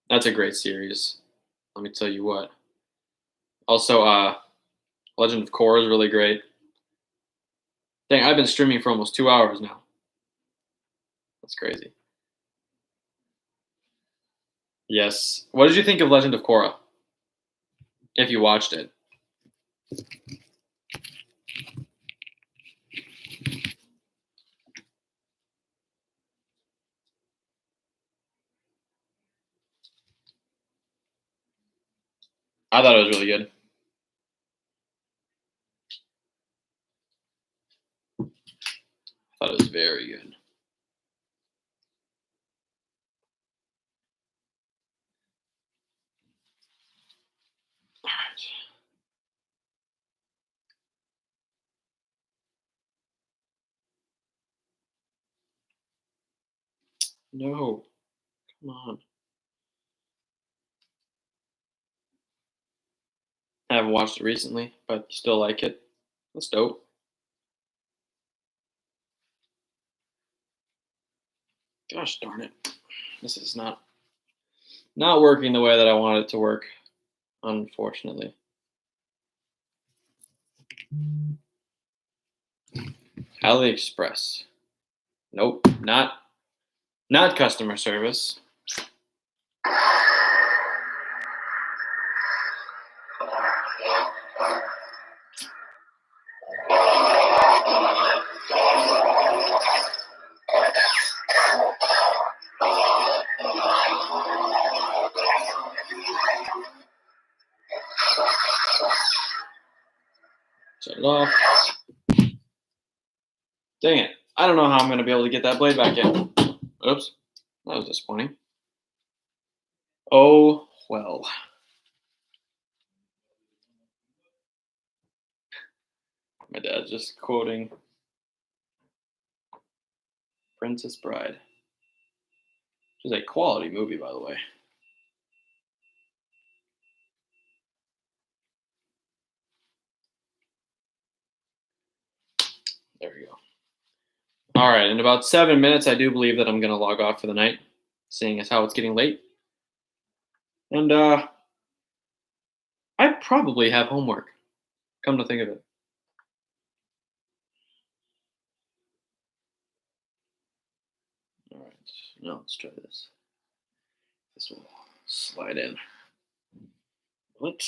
That's a great series. Let me tell you what. Also, Legend of Korra is really great. Dang, I've been streaming for almost 2 hours now. That's crazy. Yes. What did you think of Legend of Korra? If you watched it. I thought it was really good. I thought it was very good. All right. No. Come on. I haven't watched it recently, but you still like it. That's dope. Gosh darn it. This is not working the way that I wanted it to work, unfortunately. AliExpress. Nope, not customer service. Shut it off. Dang it. I don't know how I'm going to be able to get that blade back in. Oops. That was disappointing. Oh, well. My dad's just quoting Princess Bride. Which is a quality movie, by the way. There we go. All right, in about 7 minutes, I do believe that I'm going to log off for the night, seeing as how it's getting late. And I probably have homework, come to think of it. All right, now let's try this. This will slide in. What?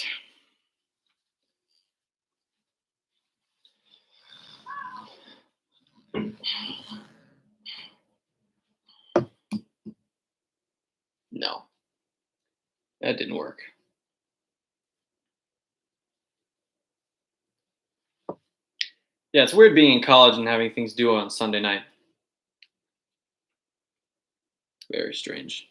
No, that didn't work. Yeah, it's weird being in college and having things due on Sunday night. Very strange.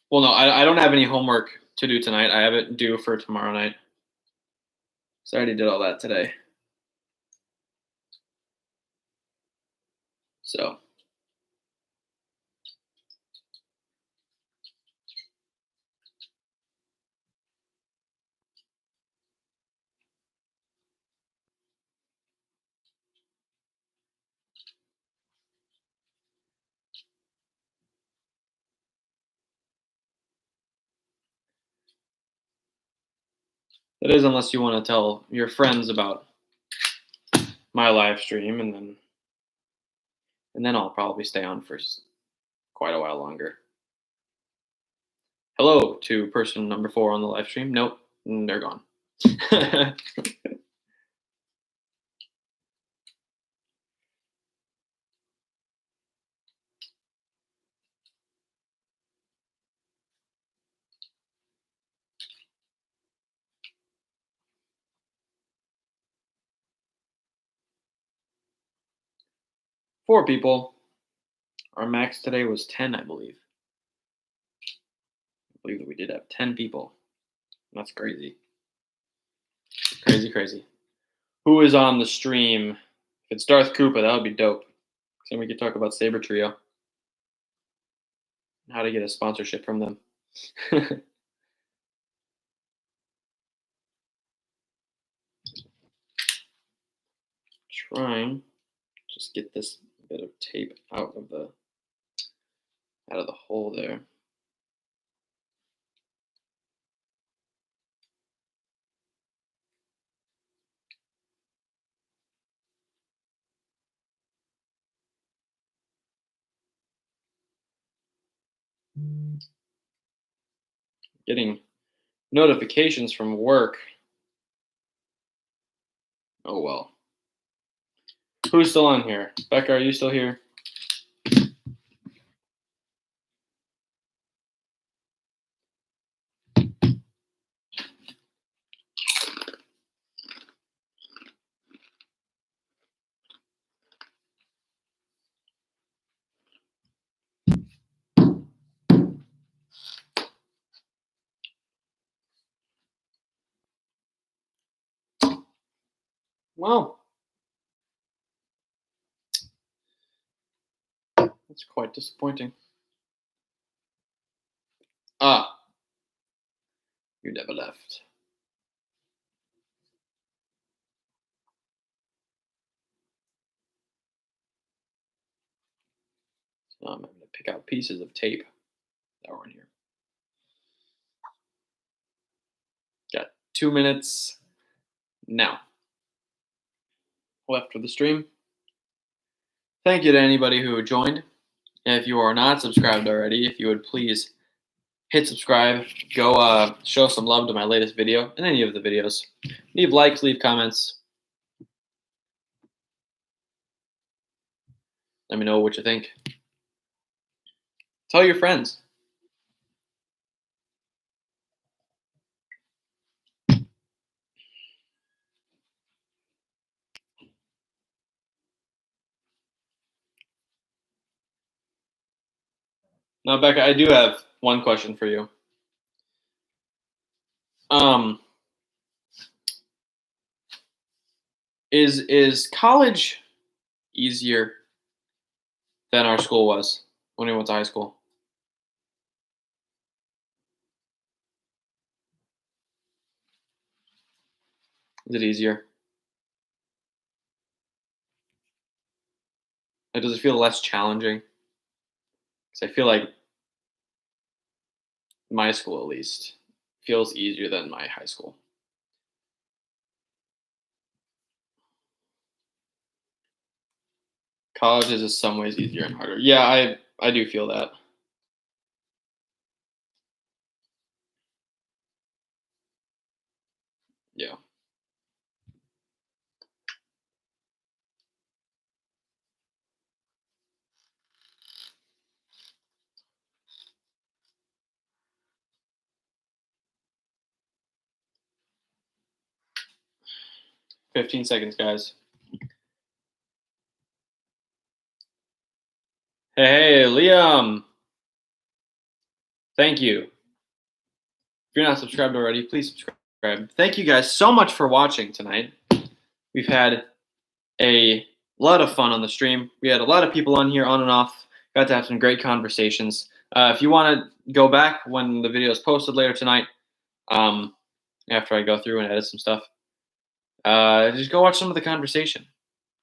Well, no, I don't have any homework to do tonight. I have it due for tomorrow night. So I already did all that today. So. That is, unless you want to tell your friends about my live stream, and then I'll probably stay on for quite a while longer. Hello to person number 4 on the live stream. Nope, they're gone. 4 people. Our max today was 10, I believe. I believe that we did have 10 people. That's crazy. Crazy. Who is on the stream? If it's Darth Koopa, that would be dope. Then we could talk about Saber Trio. How to get a sponsorship from them. Trying just get this bit of tape out of the hole there. Getting notifications from work. Oh well. Who's still on here? Becca, are you still here? Well, that's quite disappointing. Ah, you never left. So I'm going to pick out pieces of tape that were in here. Got 2 minutes now left for the stream. Thank you to anybody who joined. And if you are not subscribed already, if you would please hit subscribe. Go show some love to my latest video and any of the videos. Leave likes, leave comments. Let me know what you think. Tell your friends. Now, Becca, I do have one question for you. Is college easier than our school was when we went to high school? Is it easier? Like, does it feel less challenging? Because I feel like my school, at least, feels easier than my high school. College is in some ways easier and harder. Yeah, I do feel that. Yeah. $15 seconds, guys. Hey, Liam. Thank you. If you're not subscribed already, please subscribe. Thank you guys so much for watching tonight. We've had a lot of fun on the stream. We had a lot of people on here on and off. Got to have some great conversations. If you want to go back when the video is posted later tonight, after I go through and edit some stuff, just go watch some of the conversation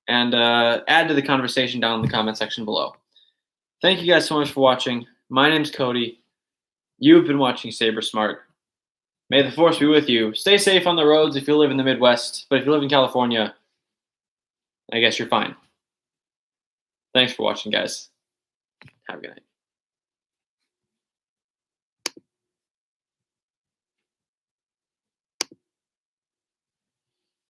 and add to the conversation down in the comment section below. Thank you guys so much for watching. My name's Cody. You've been watching Saber Smart. May the force be with you. Stay safe on the roads if you live in the Midwest, but if you live in California, I guess you're fine. Thanks for watching, guys. Have a good night.